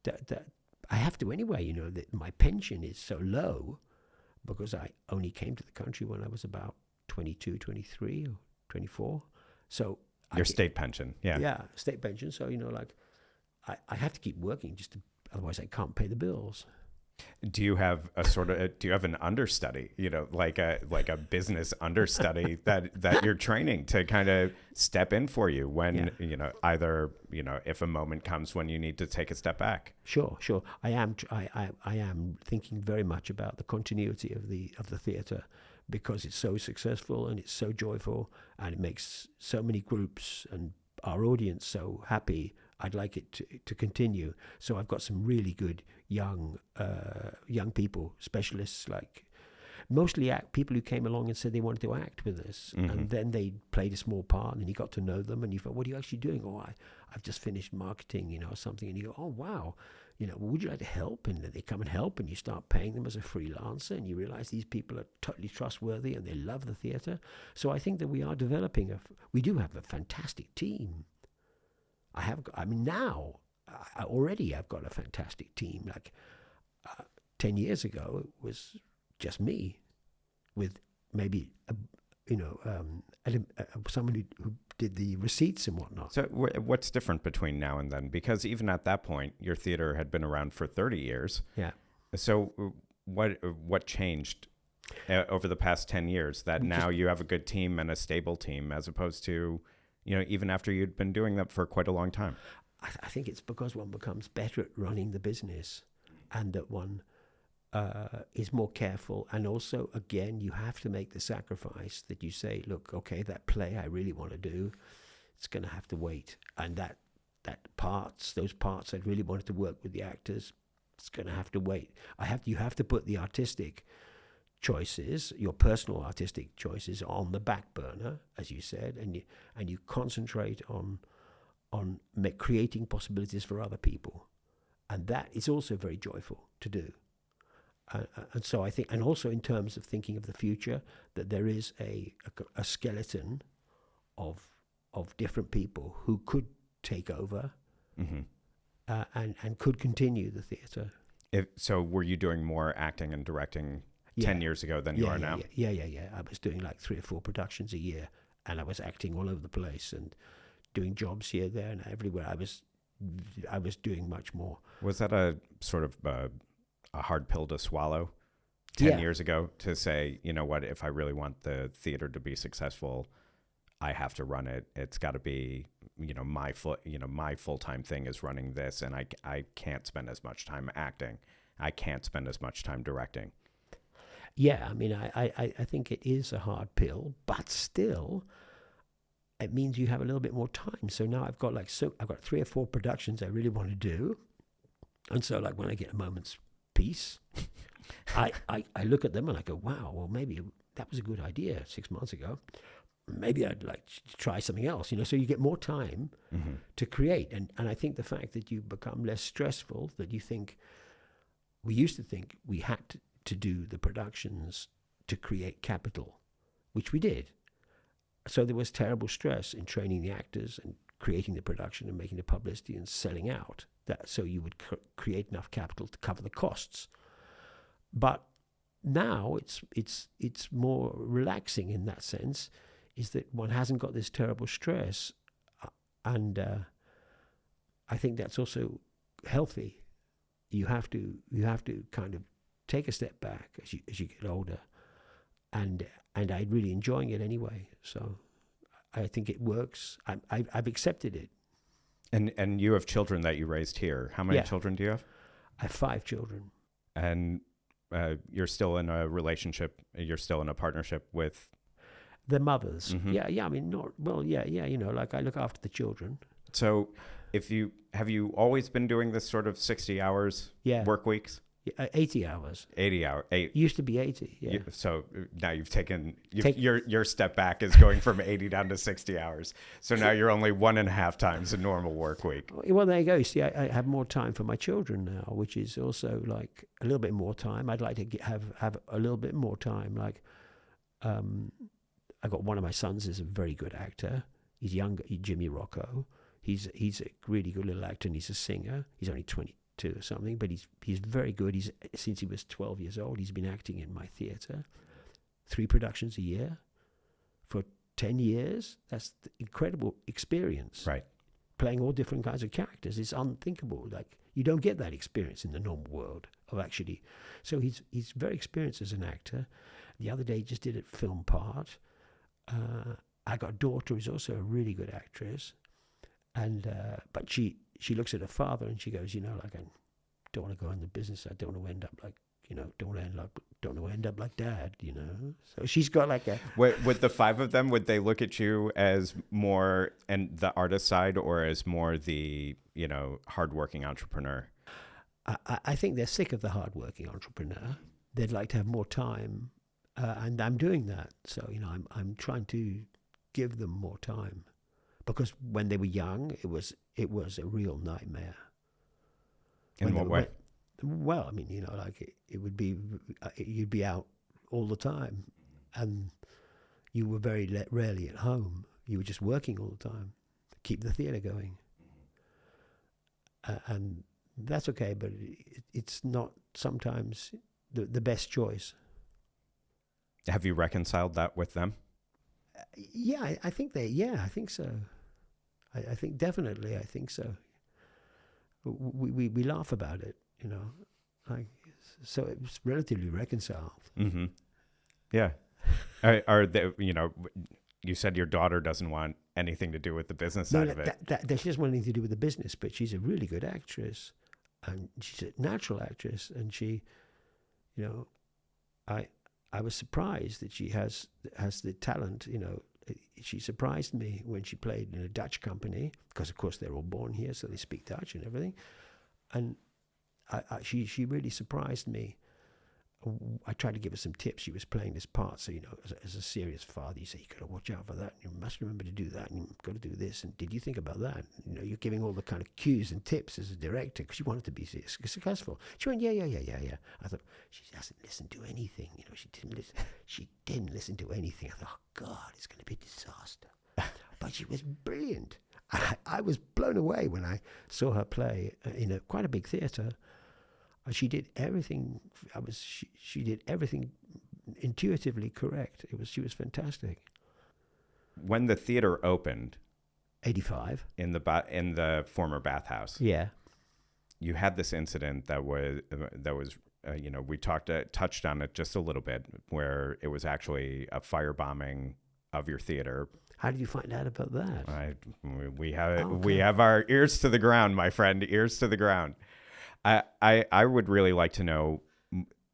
A: that I have to anyway. That my pension is so low because I only came to the country when I was about 22, 23, or 24. So
B: your state pension,
A: yeah, state pension. So I have to keep working otherwise I can't pay the bills.
B: Do you have do you have an understudy, like a business understudy that you're training to kind of step in for you when, either, if a moment comes when you need to take a step back?
A: Sure. I am thinking very much about the continuity of the theater, because it's so successful and it's so joyful, and it makes so many groups and our audience so happy. I'd like it to continue. So I've got some really good young people, specialists, like mostly people who came along and said they wanted to act with us. Mm-hmm. And then they played a small part, and you got to know them, and you thought, what are you actually doing? Oh, I've just finished marketing, or something. And you go, oh, wow, would you like to help? And then they come and help, and you start paying them as a freelancer, and you realize these people are totally trustworthy and they love the theater. So I think that we are developing we do have a fantastic team. Now, already I've got a fantastic team. Like 10 years ago, it was just me with maybe, someone who did the receipts and whatnot.
B: So what's different between now and then? Because even at that point, your theater had been around for 30 years.
A: Yeah.
B: So what changed over the past 10 years that now you have a good team and a stable team, as opposed to, even after you'd been doing that for quite a long time?
A: I think it's because one becomes better at running the business, and that one is more careful. And also, again, you have to make the sacrifice that you say, look, okay, that play I really want to do, it's going to have to wait. And those parts I really wanted to work with the actors, it's going to have to wait. You have to put the artistic choices, your personal artistic choices, on the back burner, as you said, and you concentrate on creating possibilities for other people, and that is also very joyful to do. And so I think, and also in terms of thinking of the future, that there is a skeleton of different people who could take over, mm-hmm. And could continue the theatre.
B: So were you doing more acting and directing 10 years ago than you are now?
A: Yeah. I was doing like 3 or 4 productions a year, and I was acting all over the place and doing jobs here, there, and everywhere. I was doing much more.
B: Was that a sort of a hard pill to swallow 10 years ago, to say, you know what, if I really want the theater to be successful, I have to run it. It's got to be, my full-time thing is running this, and I can't spend as much time acting. I can't spend as much time directing.
A: Yeah, I mean, I think it is a hard pill, but still, it means you have a little bit more time. So now I've got 3 or 4 productions I really want to do, and so like when I get a moment's peace, I look at them and I go, wow, well maybe that was a good idea 6 months ago. Maybe I'd like to try something else, so you get more time mm-hmm. to create. And I think the fact that you become less stressful, that we used to think we had to do the productions to create capital, which we did. So there was terrible stress in training the actors and creating the production and making the publicity and selling out, so you would create enough capital to cover the costs. But now it's more relaxing in that sense, is that one hasn't got this terrible stress, and I think that's also healthy. You have to kind of take a step back as you get older, and I'm really enjoying it anyway. So I think it works. I've accepted it.
B: And you have children that you raised here. How many children do you have?
A: I have 5 children.
B: And you're still in a relationship. You're still in a partnership with
A: their mothers.
B: Mm-hmm.
A: Yeah. I mean, you know, like I look after the children.
B: So have you always been doing this sort of 60 hours work weeks?
A: 80 hours.
B: 80 hours.
A: Used to be 80, yeah.
B: So now your step back is going from 80 down to 60 hours. So now you're only 1.5 times a normal work week.
A: Well, there you go. See, I have more time for my children now, which is also like a little bit more time. I'd like to have a little bit more time. Like, I got one of my sons is a very good actor. He's younger, Jimmy Rocco. He's a really good little actor, and he's a singer. He's only 22 or something, but he's very good. Since he was 12 years old, he's been acting in my theatre, 3 productions a year for 10 years. That's the incredible experience.
B: Right.
A: Playing all different kinds of characters. It's unthinkable. Like, you don't get that experience in the normal world of actually. So he's very experienced as an actor. The other day he just did a film part. I got a daughter who's also a really good actress. And but she looks at her father and she goes, you know, like, I don't want to go in the business. I don't want to end up like, you know, don't want to end up like Dad, you know. So she's got like a.
B: With the 5 of them, would they look at you as more and the artist side, or as more the, you know, hardworking entrepreneur?
A: I think they're sick of the hardworking entrepreneur. They'd like to have more time, and I'm doing that. So, you know, I'm trying to give them more time. Because when they were young, it was a real nightmare.
B: In what way?
A: Well, I mean, you know, like it would be, you'd be out all the time, and you were very rarely at home. You were just working all the time to keep the theatre going. And that's okay, but it's not sometimes the best choice.
B: Have you reconciled that with them?
A: Yeah, I think I think so. I think definitely, I think so. We laugh about it, you know, like, so it was relatively reconciled.
B: Mm-hmm. Yeah. Are they, you know, you said your daughter doesn't want anything to do with the business side of it.
A: She doesn't want anything to do with the business, but she's a really good actress, and she's a natural actress, and she, you know, I was surprised that she has the talent, you know. She surprised me when she played in a Dutch company, because of course they're all born here, so they speak Dutch and everything. And she really surprised me. I tried to give her some tips. She was playing this part, so, you know, as a serious father, you say, you got to watch out for that. You must remember to do that, and you've got to do this. And did you think about that? You know, you're giving all the kind of cues and tips as a director, because you want it to be successful. She went, yeah. I thought, she hasn't listened to anything. You know, she didn't listen to anything. I thought, oh God, it's going to be a disaster. But she was brilliant. I was blown away when I saw her play in quite a big theatre. She did everything. She did everything intuitively correct. She was fantastic.
B: When the theater opened,
A: 85
B: in the former bathhouse,
A: yeah,
B: you had this incident that was you know, we touched on it just a little bit, where it was actually a firebombing of your theater.
A: How did you find out about that?
B: We have our ears to the ground, my friend, ears to the ground. I would really like to know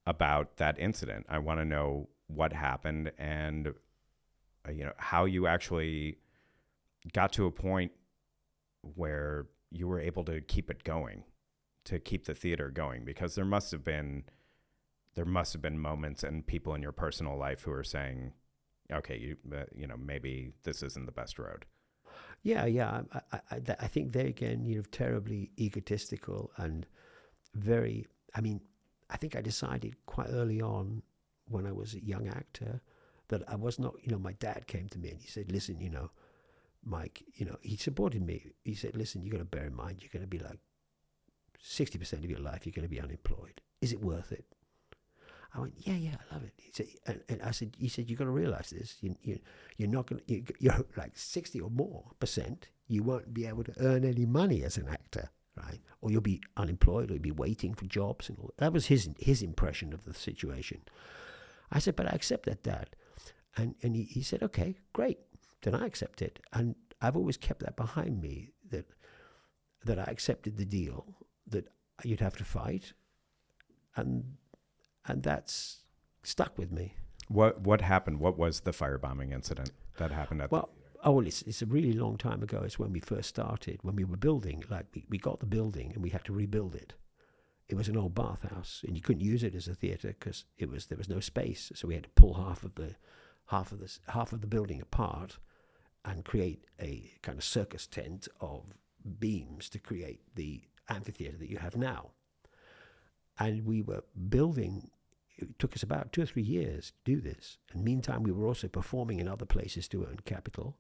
B: about that incident. I want to know what happened, and you know, how you actually got to a point where you were able to keep it going, to keep the theater going, because there must have been moments and people in your personal life who are saying, okay, you know, maybe this isn't the best road.
A: Yeah. I think there again, you're terribly egotistical and very, I mean, I think I decided quite early on when I was a young actor that I was not, you know, my dad came to me and he said, listen, you know, Mike, you know, he supported me. He said, listen, you got to bear in mind, you're going to be like 60% of your life, you're going to be unemployed. Is it worth it? I went, yeah, I love it. He said, and I said, he said, you got to realize this. You're not going to, you're like 60 or more %. You won't be able to earn any money as an actor, right? Or you'll be unemployed, or you'll be waiting for jobs and all. That was his impression of the situation. I said, but I accepted that. And he said, okay, great. Then I accept it. And I've always kept that behind me, that I accepted the deal, that you'd have to fight. And that's stuck with me.
B: What happened? What was the firebombing incident that happened at the theater?
A: It's a really long time ago. It's when we first started, when we were building. Like we got the building and we had to rebuild it. It was an old bathhouse, and you couldn't use it as a theatre because there was no space. So we had to pull half of the building apart and create a kind of circus tent of beams to create the amphitheatre that you have now. And we were building. It took us about 2 or 3 years to do this. And meantime, we were also performing in other places to earn capital.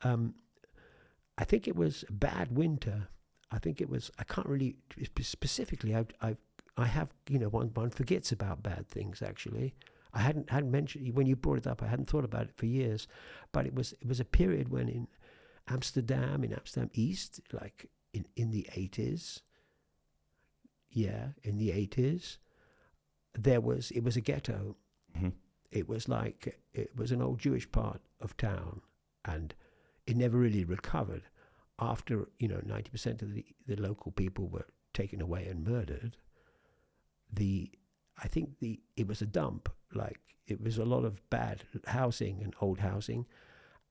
A: I think it was a bad winter. I think it was, I can't really, specifically, I have, one forgets about bad things, actually. I hadn't mentioned, when you brought it up, I hadn't thought about it for years. But it was a period when in Amsterdam East, like in the 80s, in the 80s, it was a ghetto.
B: Mm-hmm.
A: It was an old Jewish part of town, and it never really recovered. After 90% of the local people were taken away and murdered, I think it was a dump. Like, it was a lot of bad housing and old housing,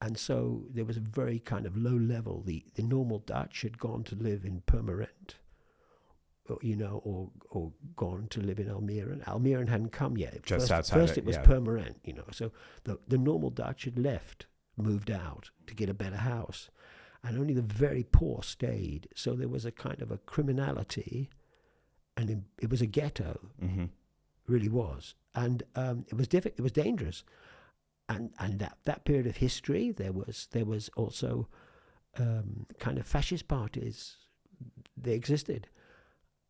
A: and so there was a very kind of low level. The normal Dutch had gone to live in Purmerend, or gone to live in Almere. Almere hadn't come yet.
B: Just outside.
A: First it was Purmerend, So the normal Dutch had left, moved out to get a better house, and only the very poor stayed. So there was a kind of a criminality, and it was a ghetto.
B: Mm-hmm.
A: Really was, and it was it was dangerous, and that period of history, there was also kind of fascist parties. They existed.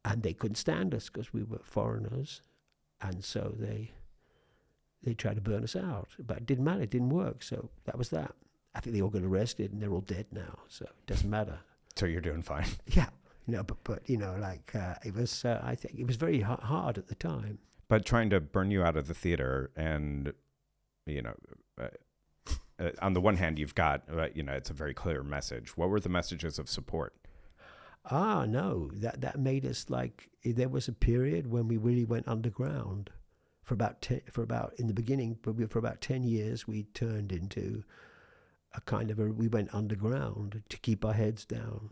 A: And they couldn't stand us because we were foreigners, and so they tried to burn us out. But it didn't matter; it didn't work. So that was that. I think they all got arrested, and they're all dead now. So it doesn't matter.
B: So you're doing fine.
A: Yeah, but it was. I think it was very hard at the time.
B: But trying to burn you out of the theater, and on the one hand, you've got it's a very clear message. What were the messages of support?
A: No, that made us there was a period when we really went underground for about in the beginning, probably for about 10 years, we turned into we went underground to keep our heads down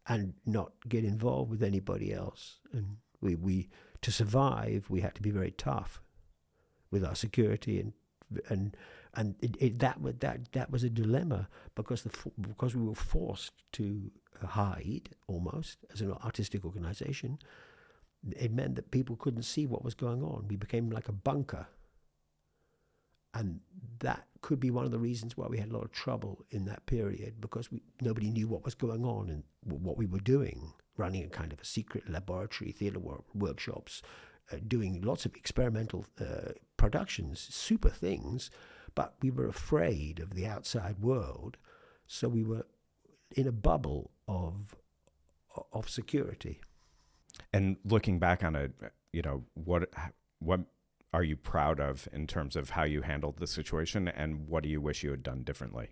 A: and not get involved with anybody else. And we to survive, we had to be very tough with our security, and that was a dilemma because we were forced to hide almost as an artistic organization. It meant that people couldn't see what was going on. We became like a bunker, and that could be one of the reasons why we had a lot of trouble in that period, because nobody knew what was going on and what we were doing, running a kind of a secret laboratory, theater workshops, doing lots of experimental productions, super things, but we were afraid of the outside world, so we were in a bubble of security.
B: And looking back on it, what are you proud of in terms of how you handled the situation, and what do you wish you had done differently?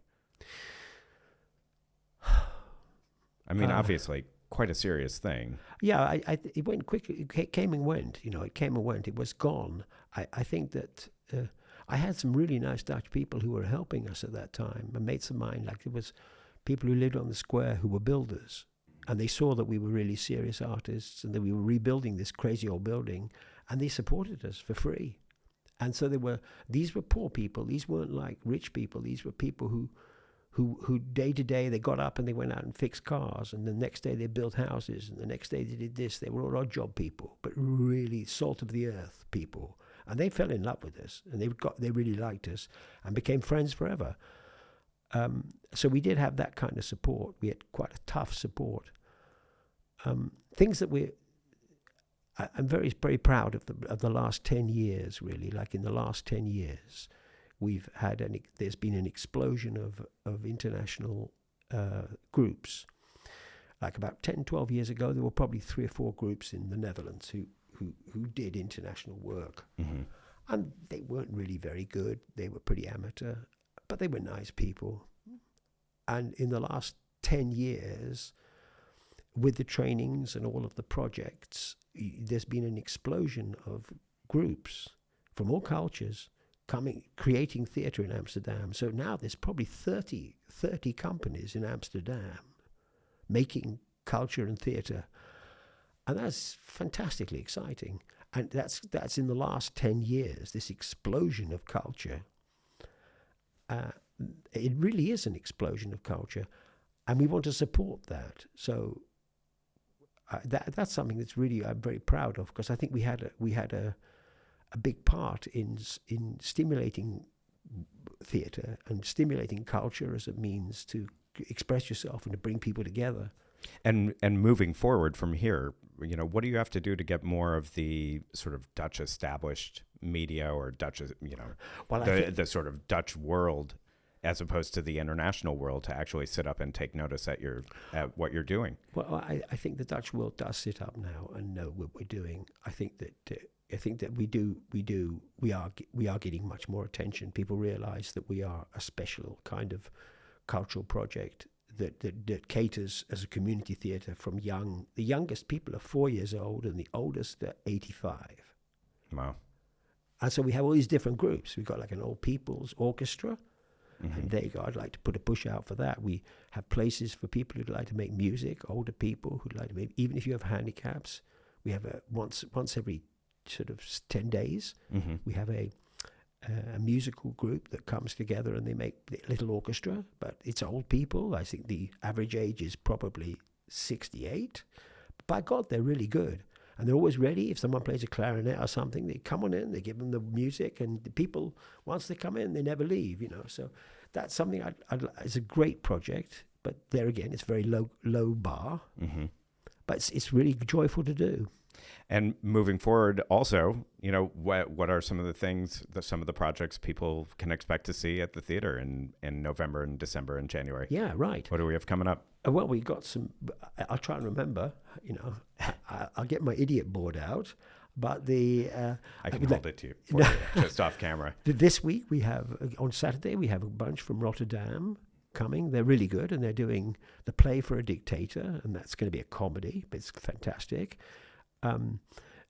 B: I mean, obviously, quite a serious thing.
A: Yeah, it went quickly. It came and went. It came and went. It was gone. I think that I had some really nice Dutch people who were helping us at that time. And mates of mine, like there was people who lived on the square who were builders, and they saw that we were really serious artists and that we were rebuilding this crazy old building, and they supported us for free. And so these were poor people. These weren't like rich people. These were people who day to day they got up and they went out and fixed cars, and the next day they built houses, and the next day they did this. They were all odd job people, but really salt of the earth people. And they fell in love with us, and they really liked us and became friends forever. So we did have that kind of support. We had quite a tough support. Things that I'm very, very proud of the last 10 years, really. Like in the last 10 years, there's been an explosion of international groups. Like about 10, 12 years ago, there were probably 3 or 4 groups in the Netherlands who did international work.
B: Mm-hmm.
A: And they weren't really very good. They were pretty amateur, but they were nice people. And in the last 10 years, with the trainings and all of the projects, there's been an explosion of groups from all cultures creating theatre in Amsterdam. So now there's probably 30 companies in Amsterdam making culture and theatre. And that's fantastically exciting. And that's in the last 10 years, this explosion of culture. It really is an explosion of culture. And we want to support that. So that's something that's really I'm very proud of, because I think we had a big part in stimulating theatre and stimulating culture as a means to express yourself and to bring people together.
B: And moving forward from here, what do you have to do to get more of the sort of Dutch established media or Dutch, the sort of Dutch world, as opposed to the international world, to actually sit up and take notice at what you're doing?
A: Well, I think the Dutch world does sit up now and know what we're doing. I think that we are getting much more attention. People realize that we are a special kind of cultural project that caters as a community theatre from the youngest people are 4 years old and the oldest are 85.
B: Wow.
A: And so we have all these different groups. We've got like an old people's orchestra.
B: Mm-hmm.
A: And there you go. I'd like to put a push out for that. We have places for people who'd like to make music, older people who'd like to make, even if you have handicaps. We have once every sort of 10 days,
B: mm-hmm.
A: we have a musical group that comes together and they make a little orchestra, but it's old people. I think the average age is probably 68. But by God, they're really good. And they're always ready. If someone plays a clarinet or something, they come on in, they give them the music, and the people, once they come in, they never leave, So that's something it's a great project, but there again, it's very low bar,
B: mm-hmm.
A: but it's really joyful to do.
B: And moving forward, also, what are some of the things, some of the projects people can expect to see at the theater in November and December and January?
A: Yeah, right.
B: What do we have coming up?
A: Well, we got some. I'll try and remember. I'll get my idiot board out. But
B: I can hold it to you, for you just off camera.
A: This week we have on Saturday we have a bunch from Rotterdam coming. They're really good, and they're doing the play for a dictator, and that's going to be a comedy. But it's fantastic.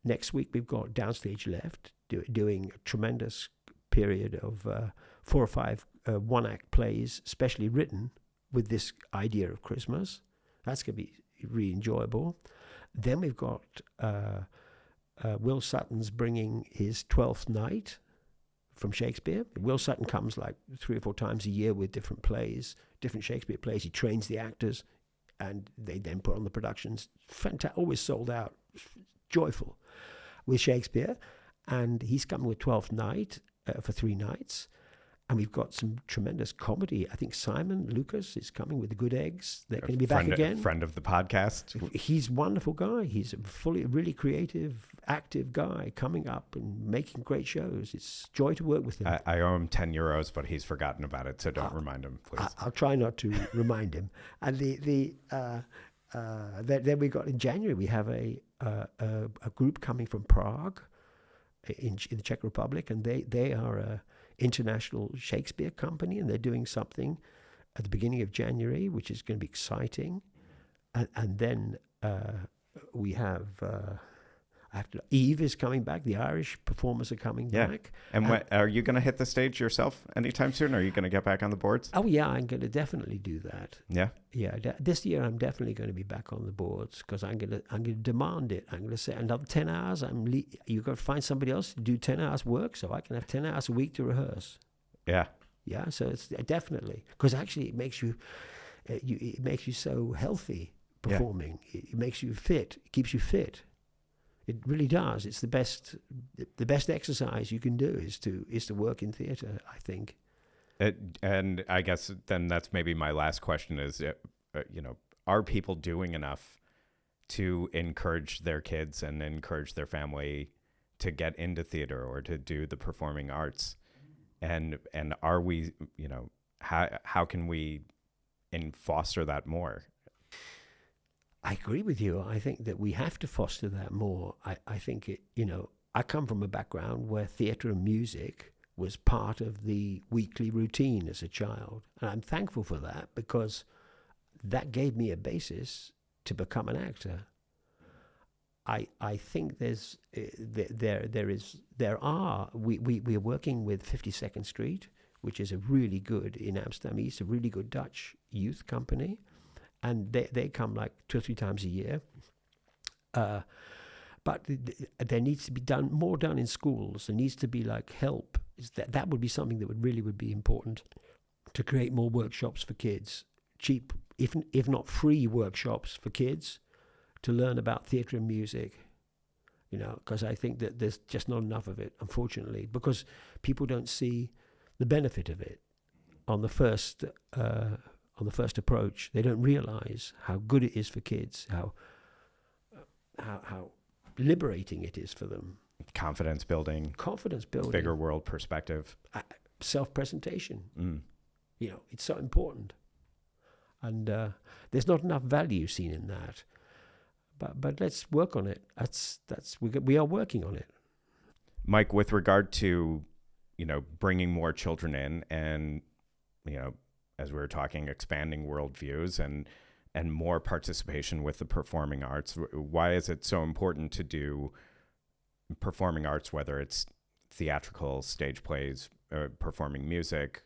A: Next week we've got Downstage Left doing a tremendous period of 4 or 5 one-act plays, specially written with this idea of Christmas. That's going to be really enjoyable. Then we've got Will Sutton's bringing his 12th Night from Shakespeare. Will Sutton comes like 3 or 4 times a year with different plays, different Shakespeare plays. He trains the actors, and they then put on the productions. Always sold out, joyful with Shakespeare. And he's coming with 12th Night for 3 nights. And we've got some tremendous comedy. I think Simon Lucas is coming with The Good Eggs. They're going to be back again.
B: Friend of the podcast.
A: He's a wonderful guy. He's a really creative, active guy coming up and making great shows. It's joy to work with him.
B: I owe him €10, but he's forgotten about it, so don't remind him, please.
A: I'll try not to remind him. And then we got in January, we have a group coming from Prague in the Czech Republic, and they are a international Shakespeare company, and they're doing something at the beginning of January, which is going to be exciting. And then we have Eve is coming back. The Irish performers are coming back.
B: And are you going to hit the stage yourself anytime soon? Or are you going to get back on the boards?
A: Oh yeah, I'm going to definitely do that.
B: Yeah.
A: This year I'm definitely going to be back on the boards, because I'm going to demand it. I'm going to say another 10 hours. You've got to find somebody else to do 10 hours work, so I can have 10 hours a week to rehearse.
B: Yeah.
A: Yeah. So it's definitely, because actually it makes you so healthy performing. Yeah. It makes you fit. It keeps you fit. It really does. It's the best exercise you can do is to work in theatre, I think.
B: And I guess then that's maybe my last question is, are people doing enough to encourage their kids and encourage their family to get into theater or to do the performing arts? And are we, how can we foster that more?
A: I agree with you. I think that we have to foster that more. I think I come from a background where theatre and music was part of the weekly routine as a child. And I'm thankful for that, because that gave me a basis to become an actor. I think we are working with 52nd Street, which is a really good, in Amsterdam East, a really good Dutch youth company. And they come like 2 or 3 times a year. But there needs to be more done in schools. There needs to be like help. That would be something that would be important, to create more workshops for kids. Cheap, if not free workshops for kids to learn about theatre and music, because I think that there's just not enough of it, unfortunately, because people don't see the benefit of it on the first approach. They don't realize how good it is for kids, how liberating it is for them.
B: Confidence building, bigger world perspective,
A: self-presentation. It's so important. And there's not enough value seen in that. But let's work on it. We are working on it.
B: Mike, with regard to, bringing more children in and, as we were talking, expanding worldviews and more participation with the performing arts, why is it so important to do performing arts, whether it's theatrical, stage plays, performing music,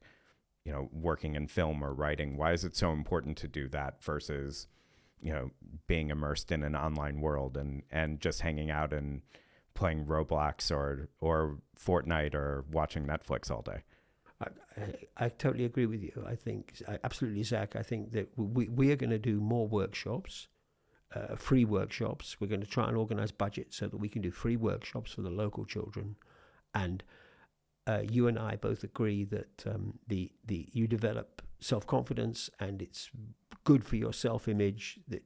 B: working in film or writing? Why is it so important to do that versus, being immersed in an online world and just hanging out and playing Roblox or Fortnite or watching Netflix all day?
A: I totally agree with you. I think, absolutely, Zach, I think that we are going to do more workshops, free workshops. We're going to try and organize budget so that we can do free workshops for the local children. And you and I both agree that you develop self-confidence, and it's good for your self-image. That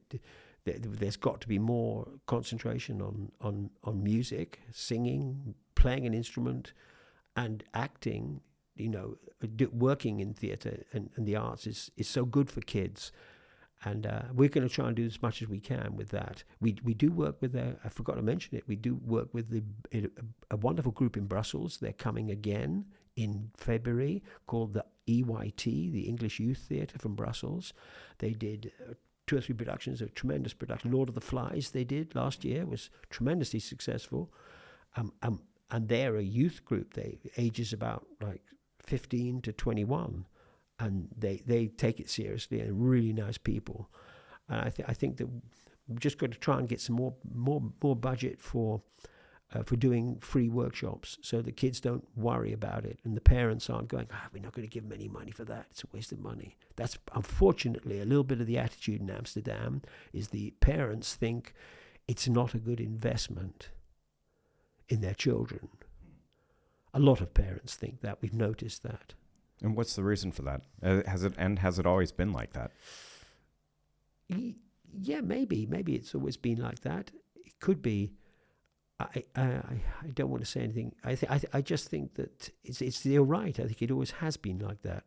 A: there's got to be more concentration on music, singing, playing an instrument, and acting. Working in theatre and the arts is so good for kids. And we're going to try and do as much as we can with that. We do work with, I forgot to mention it, we do work with a wonderful group in Brussels. They're coming again in February, called the EYT, the English Youth Theatre from Brussels. They did 2 or 3 productions, a tremendous production. Lord of the Flies they did last year, was tremendously successful. And they're a youth group. They ages about like 15 to 21. And they take it seriously, and really nice people. And I think that we've just got to try and get some more budget for doing free workshops, so the kids don't worry about it, and the parents aren't going, we're not going to give them any money for that. It's a waste of money. That's unfortunately a little bit of the attitude in Amsterdam, is the parents think it's not a good investment in their children. A lot of parents think that. We've noticed that.
B: And what's the reason for that? Has it always been like that?
A: Yeah, maybe it's always been like that. It could be. I don't want to say anything. I just think that you're right. I think it always has been like that.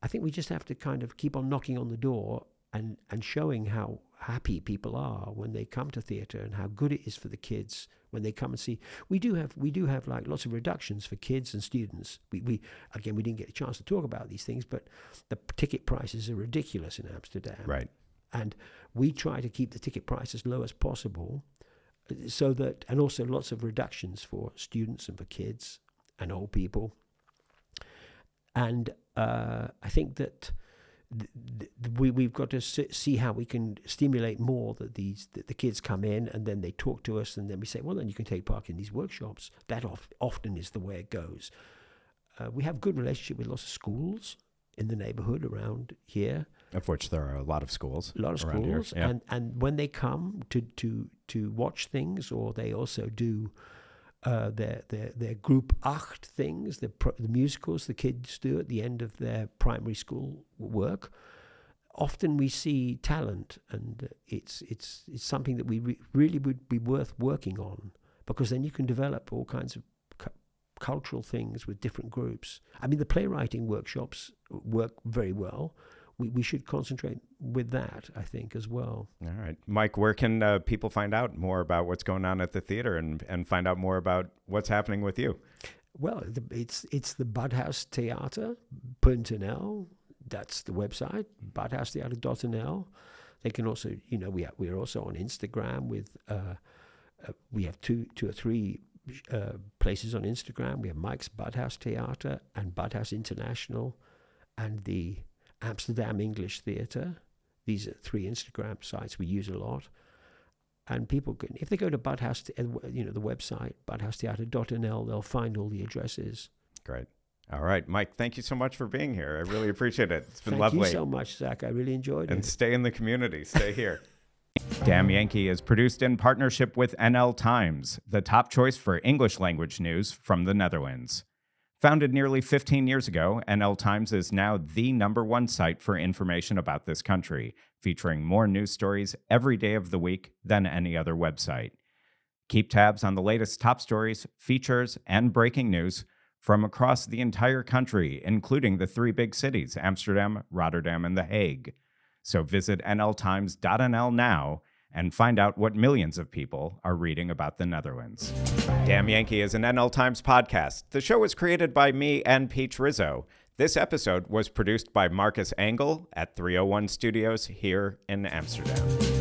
A: I think we just have to kind of keep on knocking on the door and showing how happy people are when they come to theatre, and how good it is for the kids when they come and see. We do have like lots of reductions for kids and students. We didn't get a chance to talk about these things, but the ticket prices are ridiculous in Amsterdam.
B: Right.
A: And we try to keep the ticket price as low as possible, so that, and also lots of reductions for students and for kids and old people. And I think that we've got to see how we can stimulate more that the kids come in, and then they talk to us, and then we say, well, then you can take part in these workshops. That often is the way it goes. We have good relationship with lots of schools in the neighborhood around here,
B: of which there are a lot of schools.
A: Here.
B: Yeah.
A: And when they come to watch things, or they also do their group acht things, the musicals the kids do at the end of their primary school work, often we see talent, and it's something that we really would be worth working on, because then you can develop all kinds of cultural things with different groups. I mean, the playwriting workshops work very well. We should concentrate with that, I think, as well.
B: All right. Mike, where can people find out more about what's going on at the theater and find out more about what's happening with you?
A: Well, it's the Bathhouse Theatre.nl. That's the website, bathhousetheatre.nl. They can also, we're also on Instagram with, we have two or three places on Instagram. We have Mike's Bathhouse Theatre and Bathhouse International and the Amsterdam English Theatre. These are 3 Instagram sites we use a lot. And people can, if they go to Bathhouse, the website, bathhousetheatre.nl, they'll find all the addresses.
B: Great. All right, Mike, thank you so much for being here. I really appreciate it. It's been lovely.
A: Thank you so much, Zach. I really enjoyed it.
B: And stay in the community. Stay here. Dam Yankee is produced in partnership with NL Times, the top choice for English language news from the Netherlands. Founded nearly 15 years ago, NL Times is now the #1 site for information about this country, featuring more news stories every day of the week than any other website. Keep tabs on the latest top stories, features, and breaking news from across the entire country, including the 3 big cities, Amsterdam, Rotterdam, and The Hague. So visit nltimes.nl now and find out what millions of people are reading about the Netherlands. Dam Yankee is an NL Times podcast. The show was created by me and Peach Rizzo. This episode was produced by Marcus Engel at 301 Studios here in Amsterdam.